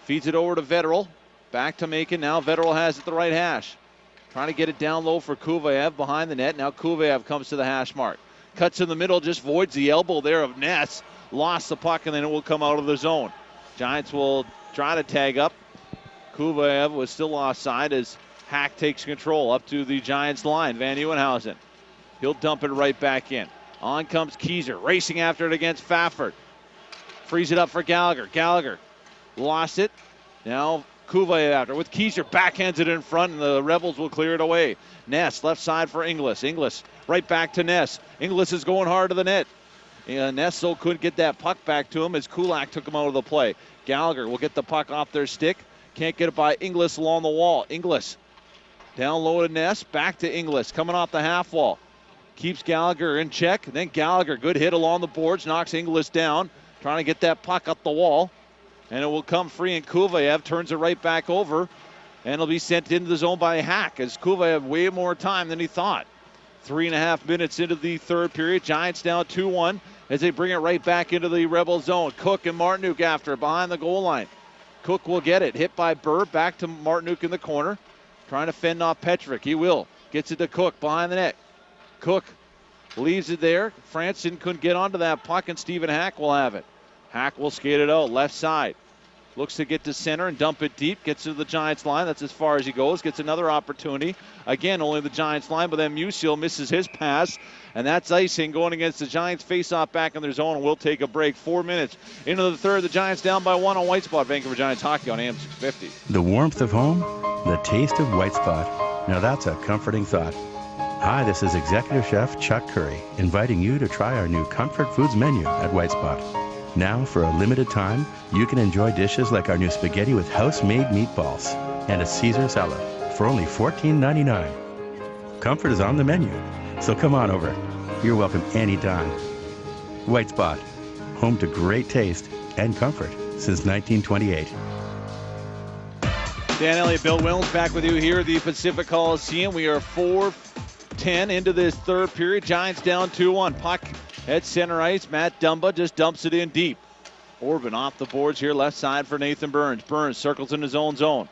Feeds it over to Vetterl. Back to Macon. Now Vetterl has it the right hash. Trying to get it down low for Kuvayev behind the net. Now Kuvayev comes to the hash mark. Cuts in the middle, just voids the elbow there of Ness. Lost the puck, and then it will come out of the zone. Giants will try to tag up. Kuvayev was still offside as Hack takes control up to the Giants line. Van Nieuwenhausen. He'll dump it right back in. On comes Keyser, racing after it against Fafford. Frees it up for Gallagher. Gallagher lost it. Now Kuvayev after with Keyser, backhands it in front, and the Rebels will clear it away. Ness left side for Inglis. Inglis right back to Ness. Inglis is going hard to the net. Ness so couldn't get that puck back to him as Kulak took him out of the play. Gallagher will get the puck off their stick. Can't get it by Inglis along the wall. Inglis down low to Ness. Back to Inglis coming off the half wall. Keeps Gallagher in check. Then Gallagher, good hit along the boards, knocks Inglis down. Trying to get that puck up the wall. And it will come free, and Kuvayev turns it right back over. And it'll be sent into the zone by Hack as Kuvayev way more time than he thought. 3.5 minutes into the third period. Giants down 2-1 as they bring it right back into the Rebel zone. Cook and Martinuk after behind the goal line. Cook will get it. Hit by Burr. Back to Martinuk in the corner. Trying to fend off Petrovic. He will. Gets it to Cook behind the net. Cook leaves it there. Franson couldn't get onto that puck, and Stephen Hack will have it. Hack will skate it out left side. Looks to get to center and dump it deep. Gets to the Giants line. That's as far as he goes. Gets another opportunity. Again, only the Giants line, but then Musial misses his pass. And that's icing going against the Giants. Face-off back in their zone, and we'll take a break. 4 minutes into the third. The Giants down by 1 on White Spot. Vancouver Giants hockey on AM 650. The warmth of home, the taste of White Spot. Now that's a comforting thought. Hi, this is Executive Chef Chuck Curry, inviting you to try our new Comfort Foods menu at White Spot. Now, for a limited time, you can enjoy dishes like our new spaghetti with house-made meatballs and a Caesar salad for only $14.99. Comfort is on the menu, so come on over. You're welcome anytime. White Spot, home to great taste and comfort since 1928. Dan Elliott, Bill Wilms back with you here at the Pacific Coliseum. We are 4:10 into this third period. Giants down 2-1. Puck at center ice. Matt Dumba just dumps it in deep. Orban off the boards here, left side for Nathan Burns. Burns circles in his own zone.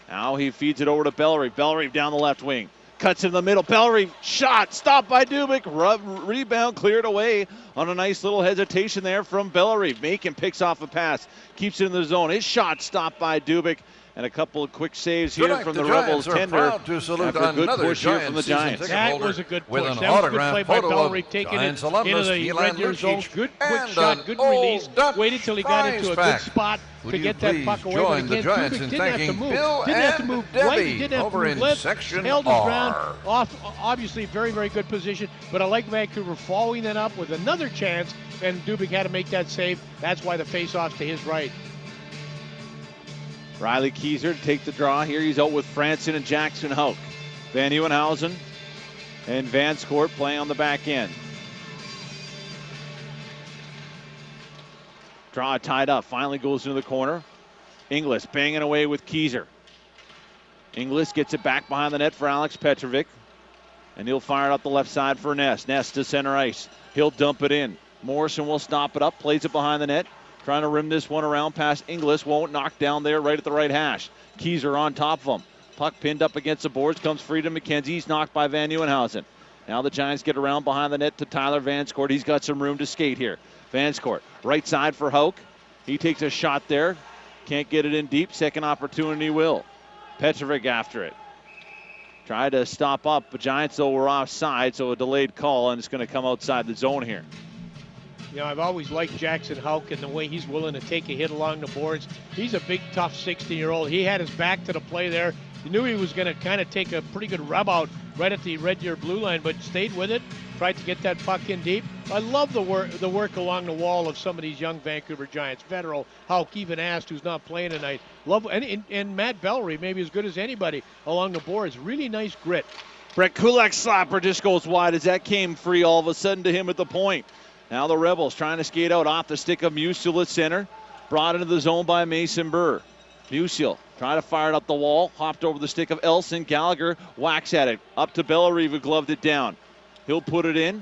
Now he feeds it over to Bellerive. Bellerive down the left wing. Cuts in the middle. Bellerive shot. Stopped by Dubik. Rebound cleared away on a nice little hesitation there from Bellerive. Macon picks off a pass. Keeps it in the zone. His shot stopped by Dubik. And a couple of quick saves here from the Rebels tender. After a good push here from the Giants. That was a good push. That was a good play by Bellerive, taking it into the Red Deer zone. Good quick shot, good release. Waited till he got into a good spot to get that puck away. But again, Dubik didn't have to move. Didn't have to move right. Didn't have to move left. Held his ground. Obviously, very, very good position. But I like Vancouver following that up with another chance. And Dubik had to make that save. That's why the face-off's to his right. Riley Keyser to take the draw here. He's out with Franson and Jackson Houck. Van Nieuwenhausen and Vanskort playing on the back end. Draw tied up. Finally goes into the corner. Inglis banging away with Keyser. Inglis gets it back behind the net for Alex Petrovic. And he'll fire it up the left side for Ness. Ness to center ice. He'll dump it in. Morrison will stop it up. Plays it behind the net. Trying to rim this one around past Inglis. Won't knock down there right at the right hash. Keyser on top of him. Puck pinned up against the boards. Comes free to McKenzie. He's knocked by Van Nieuwenhausen. Now the Giants get around behind the net to Tyler Vanskort. He's got some room to skate here. Vanskort, right side for Houck. He takes a shot there. Can't get it in deep. Second opportunity will. Petrovic after it. Tried to stop up. The Giants, though, were offside, so a delayed call, and it's going to come outside the zone here. You know, I've always liked Jackson Houck and the way he's willing to take a hit along the boards. He's a big, tough 16-year-old. He had his back to the play there. He knew he was going to kind of take a pretty good rub out right at the Red Deer blue line, but stayed with it, tried to get that puck in deep. I love the work along the wall of some of these young Vancouver Giants. Vetterl, Houck, even Ast, who's not playing tonight. And Matt Bellerive, maybe as good as anybody along the boards. Really nice grit. Brett Kulak's slapper just goes wide as that came free all of a sudden to him at the point. Now the Rebels trying to skate out off the stick of Musial at center. Brought into the zone by Mason Burr. Musial trying to fire it up the wall. Hopped over the stick of Elson. Gallagher whacks at it. Up to Bellerive, who gloved it down. He'll put it in.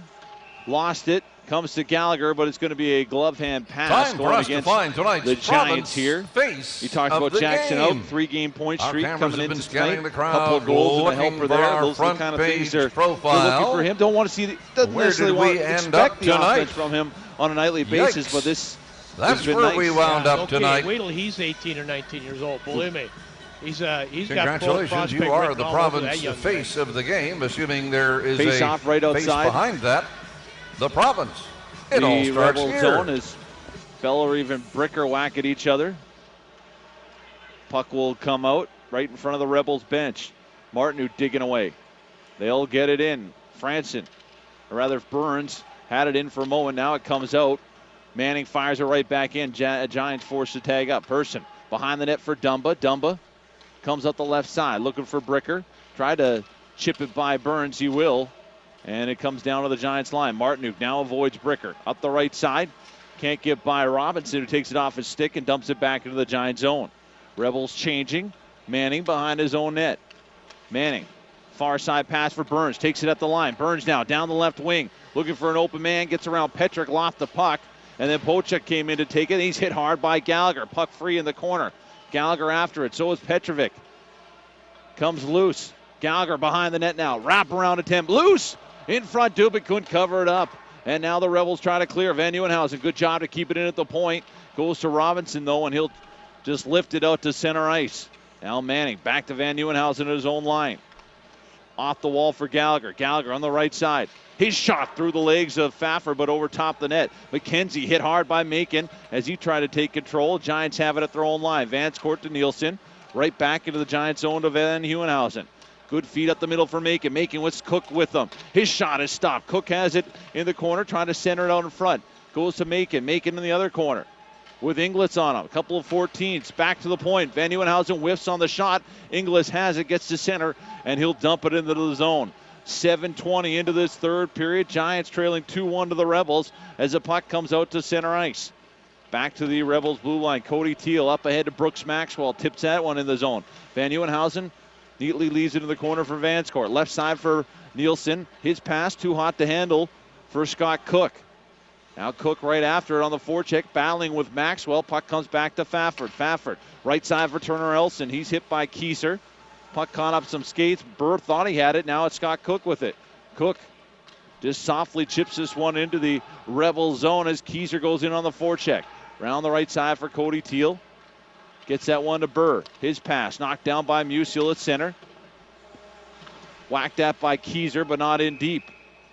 Lost it. Comes to Gallagher, but it's going to be a glove hand pass Time going for us against to find tonight's the Giants here. Face he talked of about the Jackson game. out, 3-game point Our streak cameras coming have into been scanning tonight. the crowd, Couple of goals and a looking helper for there. our Those are the front kind of things they're profile. looking for him. Don't want to see, doesn't Where necessarily did we want to end expect up the tonight? offense from him on a nightly basis, but this That's has been where nice. we wound up okay, tonight. Wait till he's 18 or 19 years old. Believe me. He's got Congratulations, you are the province face of the game, assuming there is Face a off right face outside. behind that. The province. It all The starts Rebel here. zone is Beller even Bricker whack at each other. Puck will come out right in front of the Rebels bench. Martin digging away. They'll get it in. Franson, or rather Burns, had it in for a moment. Now it comes out. Manning fires it right back in. Giants forced to tag up. Person behind the net for Dumba. Dumba comes up the left side looking for Bricker. Tried to chip it by Burns. He will. And it comes down to the Giants line. Martinuk now avoids Bricker. Up the right side. Can't get by Robinson, who takes it off his stick and dumps it back into the Giant zone. Rebels changing. Manning behind his own net. Manning. Far side pass for Burns. Takes it at the line. Burns now down the left wing. Looking for an open man. Gets around Petrick. Lost the puck. And then Pochuk came in to take it. He's hit hard by Gallagher. Puck free in the corner. Gallagher after it. So is Petrovic. Comes loose. Gallagher behind the net now. Wrap around attempt. Loose. In front, Dubik couldn't cover it up. And now the Rebels try to clear. Van Nieuwenhausen, good job to keep it in at the point. Goes to Robinson, though, and he'll just lift it out to center ice. Now Manning back to Van Nieuwenhausen at his own line. Off the wall for Gallagher. Gallagher on the right side. His shot through the legs of Pfaffer, but over top the net. McKenzie hit hard by Macon as he tried to take control. Giants have it at their own line. Vance Court to Nielsen. Right back into the Giants zone to Van Nieuwenhausen. Good feed up the middle for Macon. Macon with Cook with them. His shot is stopped. Cook has it in the corner, trying to center it out in front. Goes to Macon. Macon in the other corner with Inglis on him. A couple of 14s. Back to the point. Van Nieuwenhausen whiffs on the shot. Inglis has it, gets to center, and he'll dump it into the zone. 7:20 into this third period. Giants trailing 2-1 to the Rebels as the puck comes out to center ice. Back to the Rebels blue line. Cody Teal up ahead to Brooks Maxwell. Tips that one in the zone. Van Nieuwenhausen neatly leaves it in the corner for Vanscourt. Left side for Nielsen. His pass too hot to handle for Scott Cook. Now Cook right after it on the forecheck, battling with Maxwell. Puck comes back to Pfafford. Pfafford, right side for Turner Elson. He's hit by Kieser. Puck caught up some skates. Burr thought he had it. Now it's Scott Cook with it. Cook just softly chips this one into the Rebel zone as Kieser goes in on the forecheck. Round the right side for Cody Teal. Gets that one to Burr. His pass knocked down by Musial at center. Whacked at by Kieser, but not in deep.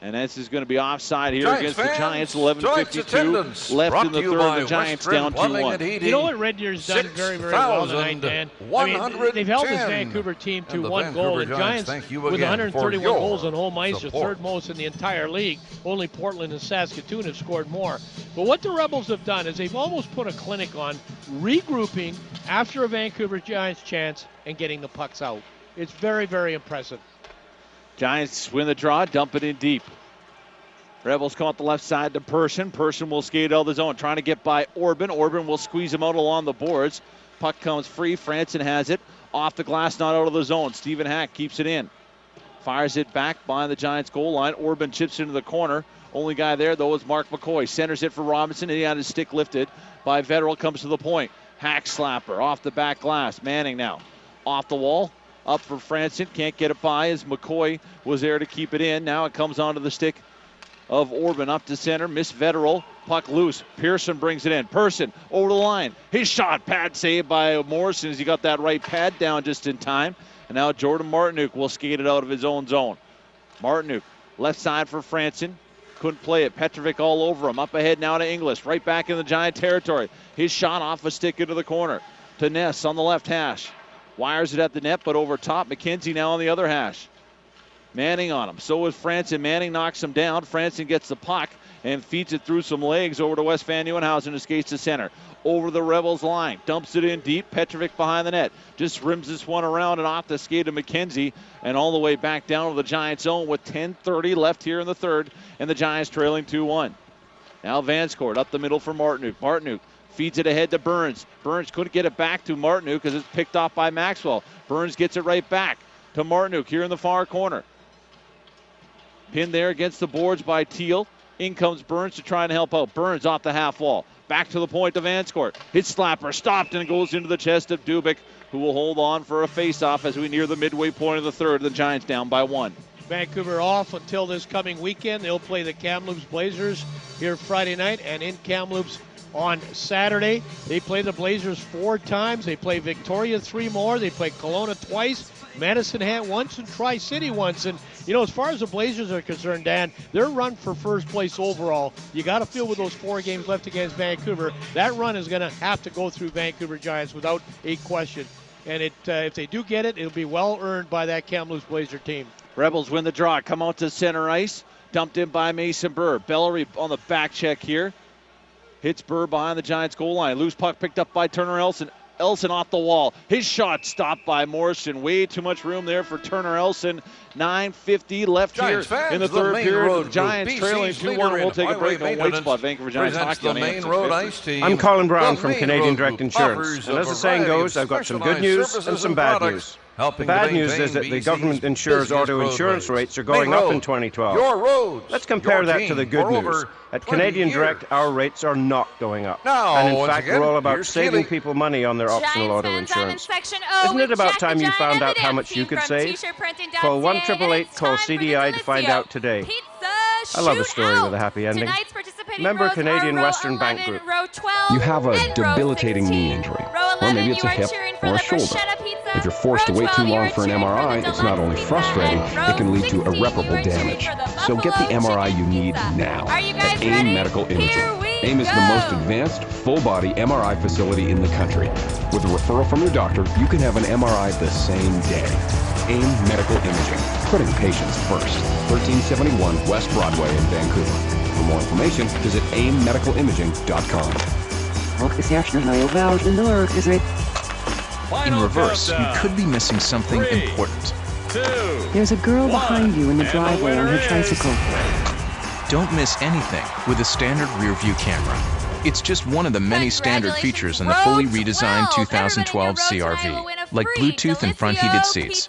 And this is going to be offside here against the Giants. 11:52 left in the third. The Giants down 2-1. You know what Red Deer's done very, very well tonight, Dan? I mean, they've held this Vancouver team to one goal. And Giants, with 131 goals on home ice, are third most in the entire league. Only Portland and Saskatoon have scored more. But what the Rebels have done is they've almost put a clinic on regrouping after a Vancouver Giants chance and getting the pucks out. It's very, very impressive. Giants win the draw, dump it in deep. Rebels come up the left side to Person. Person will skate out of the zone, trying to get by Orban. Orban will squeeze him out along the boards. Puck comes free. Franson has it. Off the glass, not out of the zone. Stephen Hack keeps it in. Fires it back behind the Giants goal line. Orban chips into the corner. Only guy there, though, is Mark McCoy. Centers it for Robinson, and he had his stick lifted by Vetterl. Comes to the point. Hack slapper off the back glass. Manning now off the wall. Up for Franson. Can't get it by as McCoy was there to keep it in. Now it comes onto the stick of Orban up to center. Miss Vetterl. Puck loose. Pearson brings it in. Person over the line. His shot. Pad saved by Morrison as he got that right pad down just in time. And now Jordan Martinuk will skate it out of his own zone. Martinuk left side for Franson. Couldn't play it. Petrovic all over him. Up ahead now to Inglis. Right back in the Giant territory. His shot off a stick into the corner. To Ness on the left hash. Wires it at the net, but over top. McKenzie now on the other hash. Manning on him. So is Franson. Manning knocks him down. Franson gets the puck and feeds it through some legs over to West Van Nieuwenhausen, who skates to center. Over the Rebels line. Dumps it in deep. Petrovic behind the net. Just rims this one around and off the skate of McKenzie and all the way back down to the Giants zone with 10:30 left here in the third, and the Giants trailing 2-1. Now Vanscourt up the middle for Martinuk. Martinuk feeds it ahead to Burns. Burns couldn't get it back to Martinuk because it's picked off by Maxwell. Burns gets it right back to Martinuk here in the far corner. Pinned there against the boards by Teal. In comes Burns to try and help out. Burns off the half wall. Back to the point of Vanscourt. His slapper stopped and goes into the chest of Dubik, who will hold on for a face-off as we near the midway point of the third. The Giants down by 1. Vancouver off until this coming weekend. They'll play the Kamloops Blazers here Friday night, and in Kamloops on Saturday. They play the Blazers 4 times. They play Victoria 3 more. They play Kelowna twice, Medicine Hat once, and Tri-City once. And, you know, as far as the Blazers are concerned, Dan, their run for first place overall, you got to feel with those 4 games left against Vancouver, that run is going to have to go through Vancouver Giants without a question. And if they do get it, it'll be well earned by that Kamloops Blazer team. Rebels win the draw. Come out to center ice. Dumped in by Mason Burr. Bellary on the back check here. Hits Burr behind the Giants goal line. Loose puck picked up by Turner Elson. Elson off the wall. His shot stopped by Morrison. Way too much room there for Turner Elson. 9:50 left Giants here fans, in the third period. The Giants BC's trailing 2-1. We'll take a break on White Spot. Vancouver Giants hockey on AM 650. I'm Colin Brown from Canadian Direct Insurance. And as the saying goes, I've got some good news and some bad news. The bad news is that the government insures auto insurance rates are going up in 2012. Let's compare that to the good news. At Canadian Direct, our rates are not going up. And in fact, we're all about saving people money on their optional auto insurance. Isn't it about time you found out how much you could save? Call 1-888-CALL-CDI to find out today. I love a story with a happy ending. Member Canadian Western Bank Group. You have a debilitating knee injury, or maybe it's a hip or a shoulder. If you're forced to wait too long for an MRI, it's not only frustrating, it can lead to irreparable damage. So get the MRI you need now at AIM Medical Imaging. AIM is the most advanced, full-body MRI facility in the country. With a referral from your doctor, you can have an MRI the same day. AIM Medical Imaging, putting patients first. 1371 West Broadway in Vancouver. For more information, visit aimmedicalimaging.com. In reverse, you could be missing something important. There's a girl behind you in the driveway on her tricycle. Don't miss anything with a standard rear view camera. It's just one of the many standard features in the fully redesigned 2012 CRV, like Bluetooth and front heated seats.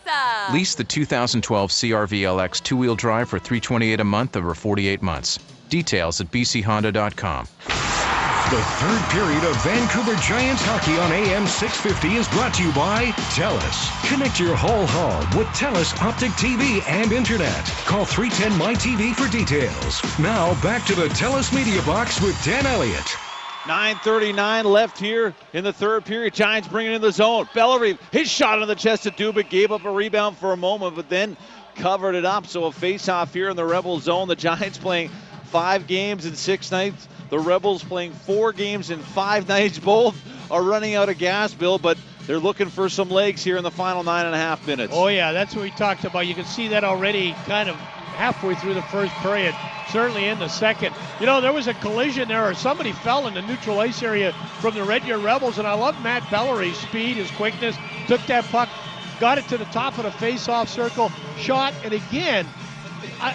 Lease the 2012 CRV LX 2-wheel drive for $328 a month over 48 months. Details at bchonda.com. The third period of Vancouver Giants hockey on AM 650 is brought to you by TELUS. Connect your whole home with TELUS Optic TV and Internet. Call 310-MY-TV for details. Now back to the TELUS Media Box with Dan Elliott. 9:39 left here in the third period. Giants bring it in the zone. Bellary, his shot on the chest of Dubik, gave up a rebound for a moment, but then covered it up. So a face-off here in the Rebel zone. The Giants playing 5 games in 6 nights. The Rebels playing 4 games in 5 nights. Both are running out of gas, Bill, but they're looking for some legs here in the final 9.5 minutes. Oh, yeah, that's what we talked about. You can see that already kind of halfway through the first period, certainly in the second. You know, there was a collision there, or somebody fell in the neutral ice area from the Red Deer Rebels, and I love Matt Bellary's speed, his quickness, took that puck, got it to the top of the face-off circle, shot, and again,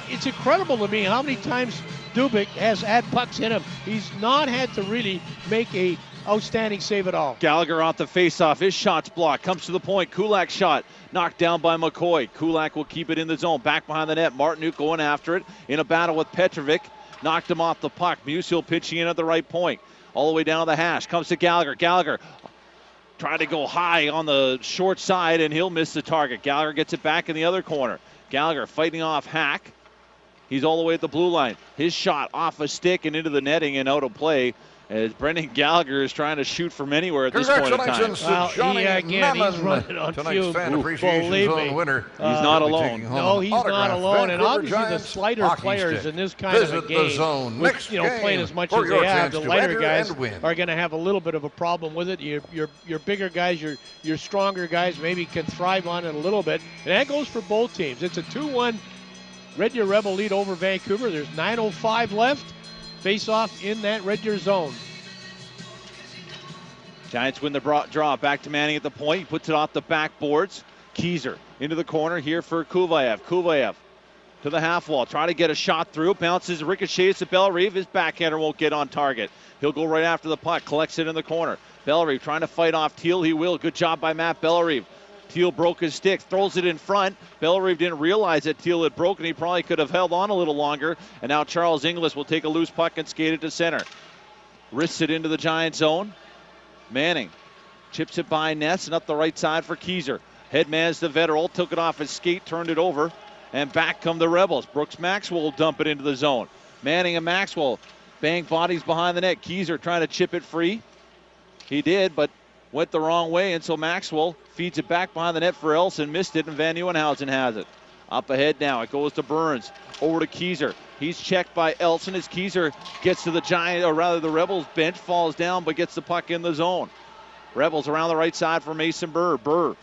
it's incredible to me how many times Dubik has had pucks in him. He's not had to really make a outstanding save at all. Gallagher off the faceoff. His shot's blocked. Comes to the point. Kulak's shot knocked down by McCoy. Kulak will keep it in the zone. Back behind the net. Martinuk going after it in a battle with Petrovic. Knocked him off the puck. Musial pitching in at the right point. All the way down the hash. Comes to Gallagher. Gallagher trying to go high on the short side, and he'll miss the target. Gallagher gets it back in the other corner. Gallagher fighting off Hack. He's all the way at the blue line. His shot off a stick and into the netting and out of play, as Brendan Gallagher is trying to shoot from anywhere at this point in time. Congratulations to Johnny he's running on tonight's fumes. Fan Appreciation Zone winner. He's not alone. No, he's not alone. And obviously the slighter players in this kind of a game, with, playing as much as they have, the lighter guys are going to have a little bit of a problem with it. Your bigger guys, your stronger guys maybe can thrive on it a little bit. And that goes for both teams. It's a 2-1 Red Deer Rebel lead over Vancouver. There's 9:05 left. Face off in that Red Deer zone. Giants win the draw. Back to Manning at the point. He puts it off the backboards. Keyser into the corner here for Kuvayev. Kuvayev to the half wall. Trying to get a shot through. Bounces, ricochets to Bellarive. His backhander won't get on target. He'll go right after the puck. Collects it in the corner. Bellarive trying to fight off Teal. He will. Good job by Matt Bellarive. Teal broke his stick, throws it in front. Bellerive didn't realize that Teal had broken. He probably could have held on a little longer. And now Charles Inglis will take a loose puck and skate it to center. Wrists it into the Giant zone. Manning chips it by Ness and up the right side for Keyser. Headman's the Vetterl, took it off his skate, turned it over, and back come the Rebels. Brooks Maxwell will dump it into the zone. Manning and Maxwell bang bodies behind the net. Keyser trying to chip it free. He did, but went the wrong way, and so Maxwell feeds it back behind the net for Elson. Missed it, and Van Nieuwenhausen has it. Up ahead now, it goes to Burns. Over to Keyser. He's checked by Elson as Keyser gets to the Giant, or rather the Rebels bench, falls down, but gets the puck in the zone. Rebels around the right side for Mason Burr. Burr,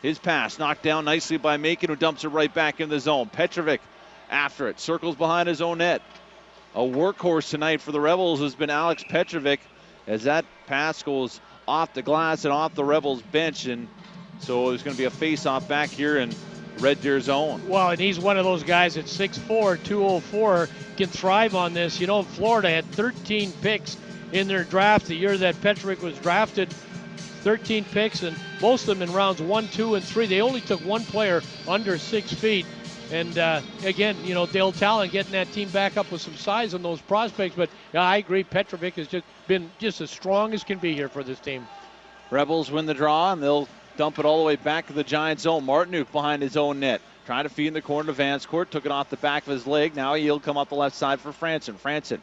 his pass knocked down nicely by Macon, who dumps it right back in the zone. Petrovic after it, circles behind his own net. A workhorse tonight for the Rebels has been Alex Petrovic, as that pass goes off the glass and off the Rebels bench, and so there's going to be a face-off back here in Red Deer zone. Well, and he's one of those guys at 6'4", 204, can thrive on this. You know, Florida had 13 picks in their draft the year that Petrovic was drafted. 13 picks, and most of them in rounds 1, 2, and 3. They only took one player under 6 feet. And again, you know, Dale Talon getting that team back up with some size on those prospects. But yeah, I agree, Petrovic has just been just as strong as can be here for this team. Rebels win the draw, and they'll dump it all the way back to the Giant zone. Martinuk behind his own net, trying to feed in the corner to Vanscourt. Took it off the back of his leg. Now he'll come up the left side for Franson. Franson,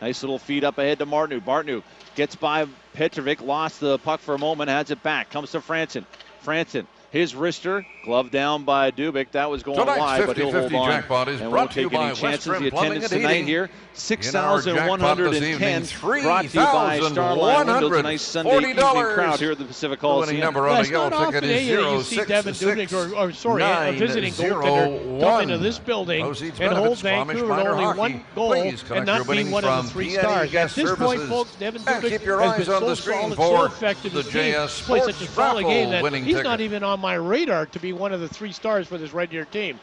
nice little feed up ahead to Martinuk. Martinuk gets by Petrovic, lost the puck for a moment, has it back. Comes to Franson. Franson, his wrister, glove down by Dubik. That was going wide, but he'll hold on. Jackpot is and brought won't to you take any by chances. Western The attendance tonight here, 6,110. Brought to you by Starline Windows. A nice Sunday evening crowd here at the Pacific Coliseum. Number on the yellow ticket is you see Devin Dubnik, a visiting goaltender, come into this building and hold Vancouver with only one goal and not being one of the 3 stars. At this point, folks, Devin Dubnik has been so solid, so effective. His team plays such a solid game that he's not even on my radar to be one of the 3 stars for this Red Deer team.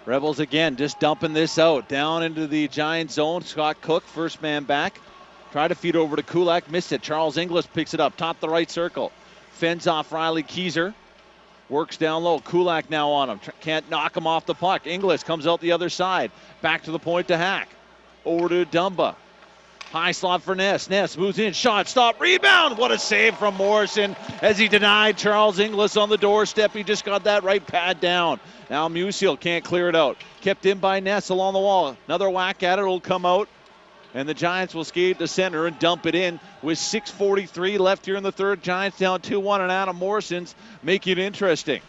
Rebels again just dumping this out down into the Giant zone. Scott Cook, first man back. Tried to feed over to Kulak, missed it. Charles Inglis picks it up, top the right circle. Fends off Riley Keyser. Works down low. Kulak now on him. Can't knock him off the puck. Inglis comes out the other side. Back to the point to Hack. Over to Dumba. High slot for Ness. Ness moves in. Shot, stop, rebound. What a save from Morrison as he denied Charles Inglis on the doorstep. He just got that right pad down. Now Musial can't clear it out. Kept in by Ness along the wall. Another whack at it. It'll come out. And the Giants will skate to center and dump it in with 6:43 left here in the third. Giants down 2-1, and Adam Morrison's making it interesting.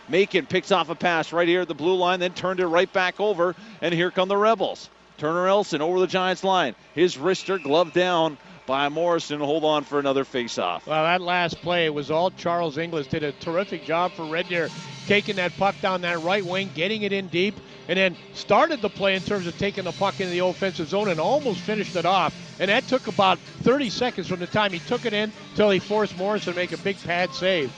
Macon picks off a pass right here at the blue line, then turned it right back over, and here come the Rebels. Turner Elson over the Giants line. His wrister gloved down by Morrison. Hold on for another face-off. Well, that last play was all Charles Inglis. Did a terrific job for Red Deer, taking that puck down that right wing, getting it in deep, and then started the play in terms of taking the puck into the offensive zone and almost finished it off. And that took about 30 seconds from the time he took it in till he forced Morrison to make a big pad save.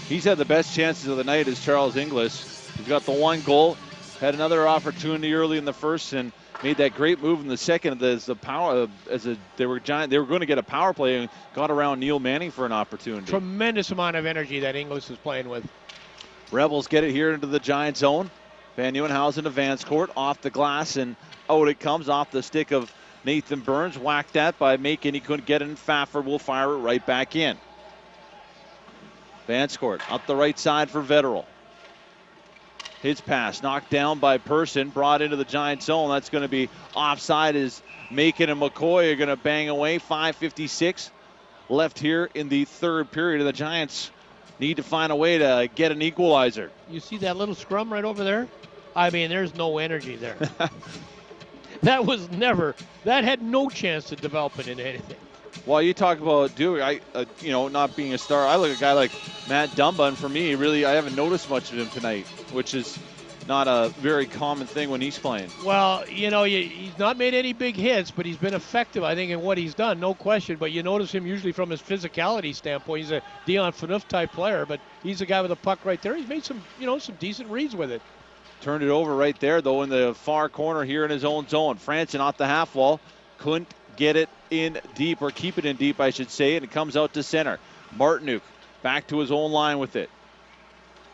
He's had the best chances of the night as Charles Inglis. He's got the one goal, had another opportunity early in the first, and made that great move in the second as the power they were going to get a power play and got around Neil Manning for an opportunity. Tremendous amount of energy that Inglis is playing with. Rebels get it here into the Giant zone. Van Nieuwenhausen to Vanscourt, off the glass, and out it comes off the stick of Nathan Burns. Whacked at by Macon. He couldn't get it, and Pfaffer will fire it right back in. Vanscourt up the right side for Vetterl. His pass knocked down by Person, brought into the Giant zone. That's going to be offside as Macon and McCoy are going to bang away. 5:56 left here in the third period, and the Giants need to find a way to get an equalizer. You see that little scrum right over there? I mean, there's no energy there. That had no chance to develop it into anything. Well, you talk about not being a star. I look at a guy like Matt Dumba, and for me, really, I haven't noticed much of him tonight, which is not a very common thing when he's playing. Well, he's not made any big hits, but he's been effective, I think, in what he's done, no question. But you notice him usually from his physicality standpoint. He's a Dion Phaneuf type player, but he's a guy with a puck right there. He's made some decent reads with it. Turned it over right there, though, in the far corner here in his own zone. Franson off the half wall. Couldn't get it in deep, or keep it in deep, I should say, and it comes out to center. Martinuk back to his own line with it.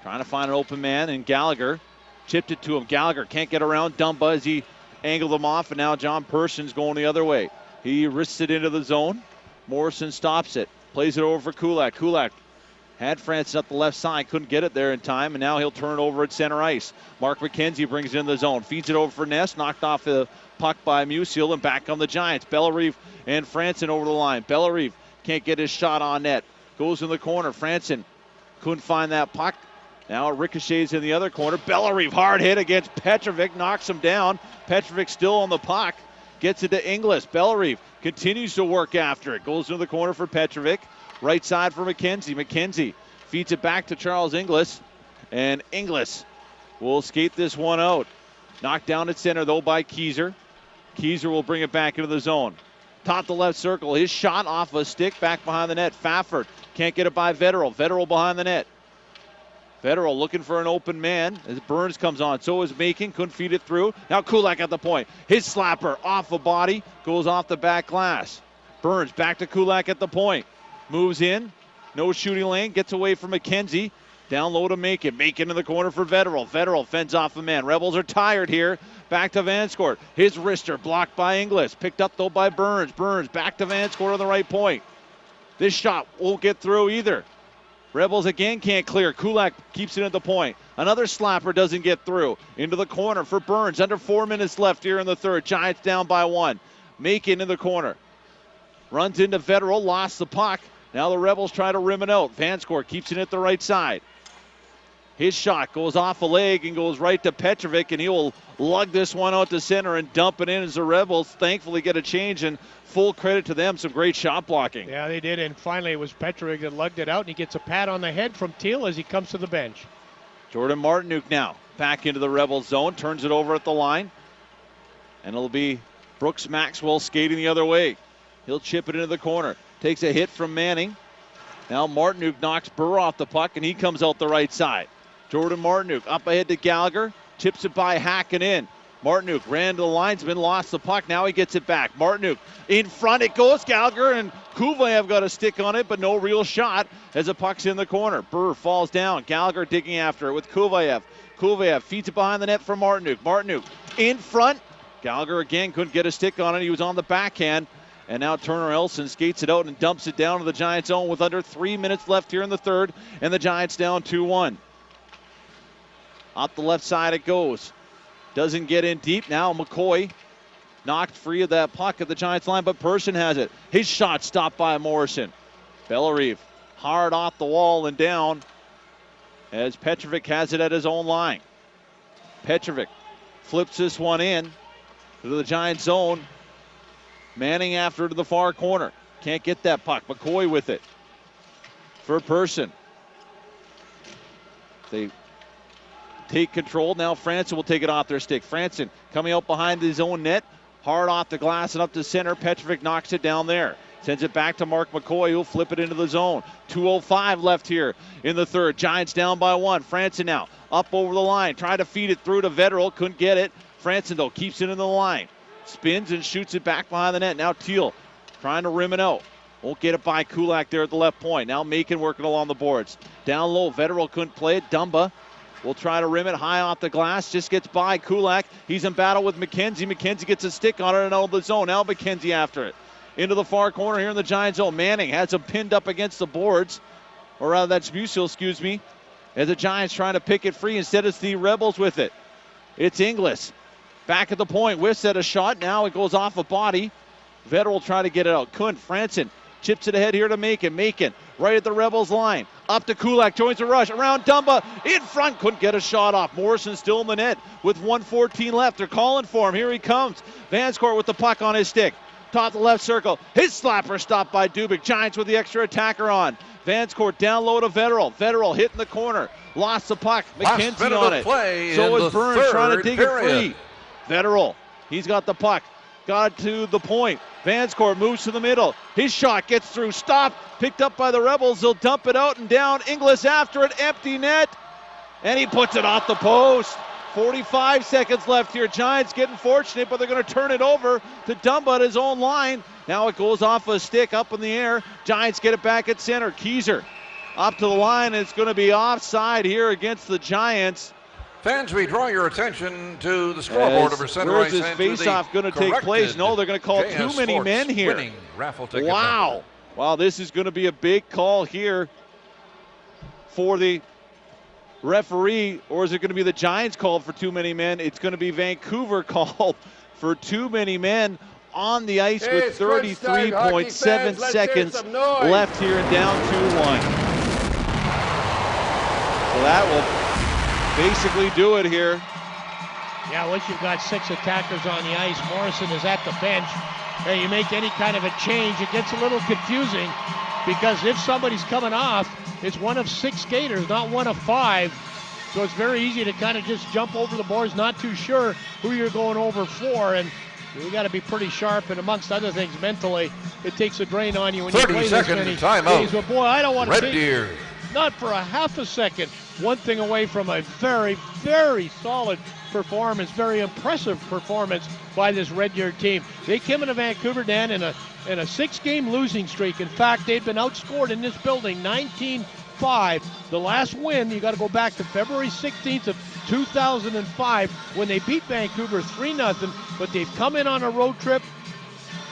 Trying to find an open man, and Gallagher chipped it to him. Gallagher can't get around Dumba as he angled him off, and now John Person's going the other way. He risks it into the zone. Morrison stops it. Plays it over for Kulak. Kulak had Francis up the left side, couldn't get it there in time, and now he'll turn it over at center ice. Mark McKenzie brings it in the zone, feeds it over for Ness, knocked off the puck by Musial, and back on the Giants. Bellerive and Franson over the line. Bellerive can't get his shot on net. Goes in the corner. Franson couldn't find that puck. Now it ricochets in the other corner. Bellerive, hard hit against Petrovic, knocks him down. Petrovic still on the puck. Gets it to Inglis. Bellerive continues to work after it. Goes into the corner for Petrovic. Right side for McKenzie. McKenzie feeds it back to Charles Inglis. And Inglis will skate this one out. Knocked down at center, though, by Keyser. Keyser will bring it back into the zone. Top the left circle. His shot off a stick back behind the net. Fafford can't get it by Vetterl. Vetterl behind the net. Vetterl looking for an open man as Burns comes on. So is Macon. Couldn't feed it through. Now Kulak at the point. His slapper off a body. Goes off the back glass. Burns back to Kulak at the point. Moves in. No shooting lane. Gets away from McKenzie. Down low to Macon. Macon in the corner for Vetterl. Vetterl fends off a man. Rebels are tired here. Back to Vanscourt. His wrister blocked by Inglis. Picked up though by Burns. Burns back to Vanscourt on the right point. This shot won't get through either. Rebels again can't clear. Kulak keeps it at the point. Another slapper doesn't get through. Into the corner for Burns. Under 4 minutes left here in the third. Giants down by 1. Macon in the corner. Runs into Vetterl. Lost the puck. Now the Rebels try to rim it out. Vanscourt keeps it at the right side. His shot goes off a leg and goes right to Petrovic, and he will lug this one out to center and dump it in as the Rebels thankfully get a change, and full credit to them. Some great shot blocking. Yeah, they did, and finally it was Petrovic that lugged it out, and he gets a pat on the head from Teal as he comes to the bench. Jordan Martinuk now back into the Rebels zone, turns it over at the line, and it'll be Brooks Maxwell skating the other way. He'll chip it into the corner. Takes a hit from Manning. Now Martinuk knocks Burr off the puck, and he comes out the right side. Jordan Martinuk up ahead to Gallagher. Chips it by Hacken in. Martinuk ran to the linesman, lost the puck. Now he gets it back. Martinuk in front. It goes. Gallagher and Kuvayev got a stick on it, but no real shot as the puck's in the corner. Burr falls down. Gallagher digging after it with Kuvayev. Kuvayev feeds it behind the net for Martinuk. Martinuk in front. Gallagher again couldn't get a stick on it. He was on the backhand. And now Turner Elson skates it out and dumps it down to the Giants' zone with under 3 minutes left here in the third. And the Giants down 2-1. Up the left side it goes. Doesn't get in deep. Now McCoy knocked free of that puck at the Giants line, but Person has it. His shot stopped by Morrison. Bellerive hard off the wall and down as Petrovic has it at his own line. Petrovic flips this one in to the Giants zone. Manning after to the far corner. Can't get that puck. McCoy with it for Person. They take control. Now Franson will take it off their stick. Franson coming out behind his own net. Hard off the glass and up to center. Petrovic knocks it down there. Sends it back to Mark McCoy, who'll flip it into the zone. 2:05 left here in the third. Giants down by 1. Franson now up over the line. Tried to feed it through to Vetterl. Couldn't get it. Franson, though, keeps it in the line. Spins and shoots it back behind the net. Now Teal trying to rim it out. Won't get it by Kulak there at the left point. Now Macon working along the boards. Down low, Vetterl couldn't play it. Dumba will try to rim it high off the glass. Just gets by Kulak. He's in battle with McKenzie. McKenzie gets a stick on it and out of the zone. Now McKenzie after it. Into the far corner here in the Giants zone. Manning has him pinned up against the boards. Or rather, that's Musial, excuse me. As the Giants trying to pick it free. Instead, it's the Rebels with it. It's Inglis. Back at the point. Whiffs at a shot. Now it goes off a body. Vetterl will try to get it out. Couldn't. Franson chips it ahead here to Macon. Macon right at the Rebels line. Up to Kulak. Joins the rush. Around Dumba. In front. Couldn't get a shot off. Morrison still in the net with 1:14 left. They're calling for him. Here he comes. Vanscourt with the puck on his stick. Top the left circle. His slapper stopped by Dubik. Giants with the extra attacker on. Vanscourt down low to Vetterl. Vetterl hit in the corner. Lost the puck. McKenzie on it. So is Burns trying to dig it free. Vetterl. He's got the puck. Got it to the point. Vanscourt moves to the middle. His shot gets through. Stopped. Picked up by the Rebels. They'll dump it out and down. Inglis after it. Empty net. And he puts it off the post. 45 seconds left here. Giants getting fortunate, but they're going to turn it over to Dumba at his own line. Now it goes off a stick up in the air. Giants get it back at center. Keyser up to the line. It's going to be offside here against the Giants. Fans, we draw your attention to the scoreboard over center ice. Where's this face-off going to take place? No, they're going to call too many men here. Wow. Wow, this is going to be a big call here for the referee, or is it going to be the Giants called for too many men? It's going to be Vancouver called for too many men on the ice with 33.7 seconds left here and down 2-1. So that will basically do it here. Yeah, once you've got 6 attackers on the ice, Morrison is at the bench. Hey, you make any kind of a change, it gets a little confusing because if somebody's coming off, it's one of 6 skaters, not one of 5. So it's very easy to kind of just jump over the boards, not too sure who you're going over for. And you got to be pretty sharp, and amongst other things, mentally, it takes a drain on you when you play this many games. But boy, I don't want to take not for a half a second, one thing away from a very, very solid performance, very impressive performance by this Red Deer team. They came into Vancouver, Dan, in a 6-game losing streak. In fact, they've been outscored in this building 19-5. The last win, you got to go back to February 16th of 2005 when they beat Vancouver 3-0. But they've come in on a road trip.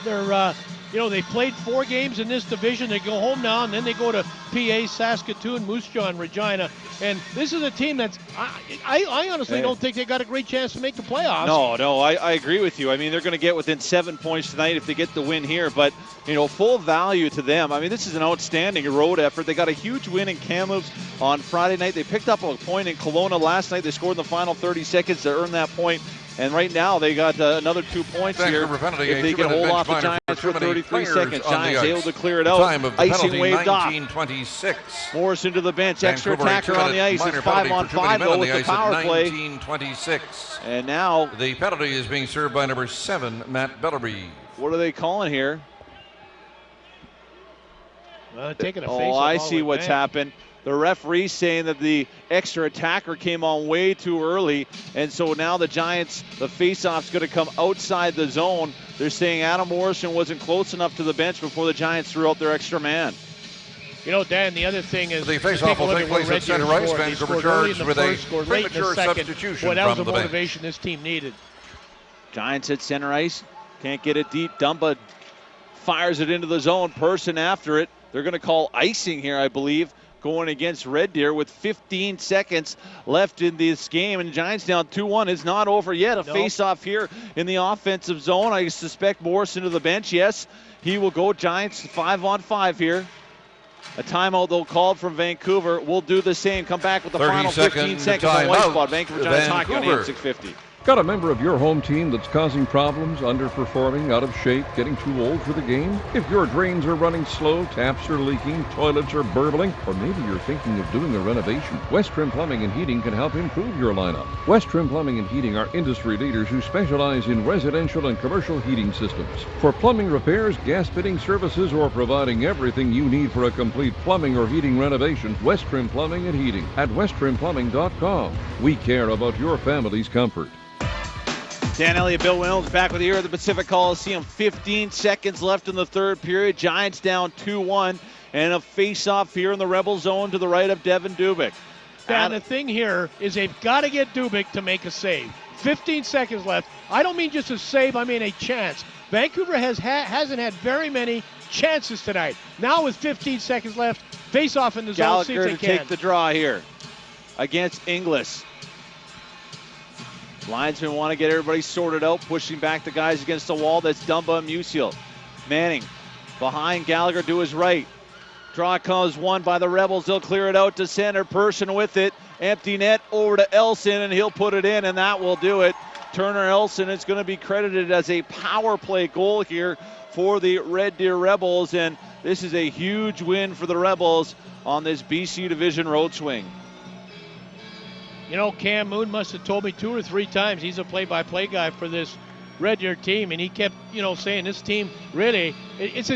They're they played 4 games in this division. They go home now, and then they go to PA, Saskatoon, Moose Jaw, and Regina. And this is a team that's, I honestly don't think they got a great chance to make the playoffs. No, I agree with you. I mean, they're going to get within 7 points tonight if they get the win here. But, full value to them. I mean, this is an outstanding road effort. They got a huge win in Kamloops on Friday night. They picked up a point in Kelowna last night. They scored in the final 30 seconds to earn that point. And right now they got another 2 points here. If they can hold off the Giants for 33 seconds. Giants able to clear it out. Icing waved off. Morrison to the bench. Extra attacker on the ice. It's 5-on-5 though with the power play. 19-26. And now the penalty is being served by number 7, Matt Bellary. What are they calling here? Taking a face I see what's happened. The referee saying that the extra attacker came on way too early, and so now the Giants, the faceoff's going to come outside the zone. They're saying Adam Morrison wasn't close enough to the bench before the Giants threw out their extra man. Dan, the other thing is the faceoff will take place at center ice. Vancouver charged with a premature substitution that was from the the motivation bench. this team needed. Giants at center ice. Can't get it deep. Dumba fires it into the zone. Person after it. They're going to call icing here, I believe, going against Red Deer with 15 seconds left in this game. And Giants down 2-1. It's not over yet. A face-off here in the offensive zone. I suspect Morrison to the bench. Yes, he will go. Giants 5-on-5 here. A timeout, though, called from Vancouver. We'll do the same. Come back with the final 15 seconds on White Spot. Vancouver Giants hockey on AM 650. Got a member of your home team that's causing problems, underperforming, out of shape, getting too old for the game? If your drains are running slow, taps are leaking, toilets are burbling, or maybe you're thinking of doing a renovation, West Trim Plumbing and Heating can help improve your lineup. West Trim Plumbing and Heating are industry leaders who specialize in residential and commercial heating systems. For plumbing repairs, gas fitting services, or providing everything you need for a complete plumbing or heating renovation, West Trim Plumbing and Heating at westtrimplumbing.com. We care about your family's comfort. Dan Elliott, Bill Reynolds back with you here at the Pacific Coliseum. 15 seconds left in the third period. Giants down 2-1. And a face-off here in the Rebel zone to the right of Devin Dubik. And the thing here is they've got to get Dubik to make a save. 15 seconds left. I don't mean just a save, I mean a chance. Vancouver hasn't had very many chances tonight. Now with 15 seconds left, face-off in the zone. See if they Gallagher to can take the draw here against Inglis. Linesmen want to get everybody sorted out, pushing back the guys against the wall. That's Dumba and Musial. Manning behind Gallagher to his right. Draw comes one by the Rebels. They'll clear it out to center. Person with it. Empty net over to Elson, and he'll put it in, and that will do it. Turner Elson is going to be credited as a power play goal here for the Red Deer Rebels, and this is a huge win for the Rebels on this BC Division road swing. Cam Moon must have told me 2 or 3 times he's a play-by-play guy for this Red Deer team, and he kept, saying this team really, it's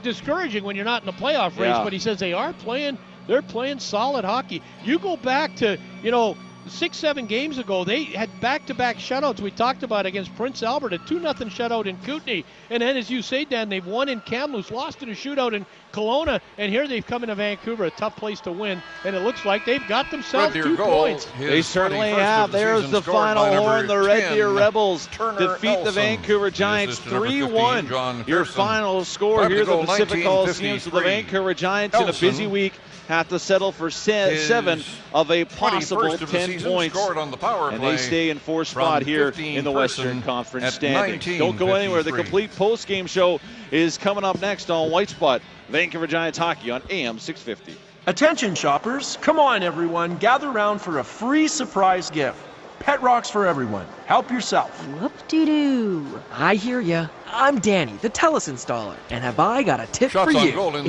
discouraging when you're not in the playoff race, but he says they're playing solid hockey. You go back to, 6-7 games ago, they had back-to-back shutouts. We talked about against Prince Albert, a 2-0 shutout in Kootenay. And then, as you say, Dan, they've won in Kamloops, lost in a shootout in Kelowna, and here they've come into Vancouver, a tough place to win, and it looks like they've got themselves 2 points. They certainly have. There's the final horn. The Red Deer Rebels defeat the Vancouver Giants 3-1. Your final score here at the Pacific Coliseum. So the Vancouver Giants in a busy week have to settle for 7 of a possible 10 points. And they stay in 4th spot here in the Western Conference standings. Don't go anywhere. The complete post-game show is coming up next on White Spot. Vancouver Giants hockey on AM 650. Attention shoppers, come on everyone, gather around for a free surprise gift. Pet rocks for everyone. Help yourself. Whoop-de-doo. I hear ya. I'm Danny, the TELUS installer, and have I got a tip for you.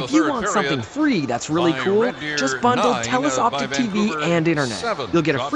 If you want something free that's really cool, just bundle TELUS Optic TV and Internet. You'll get a free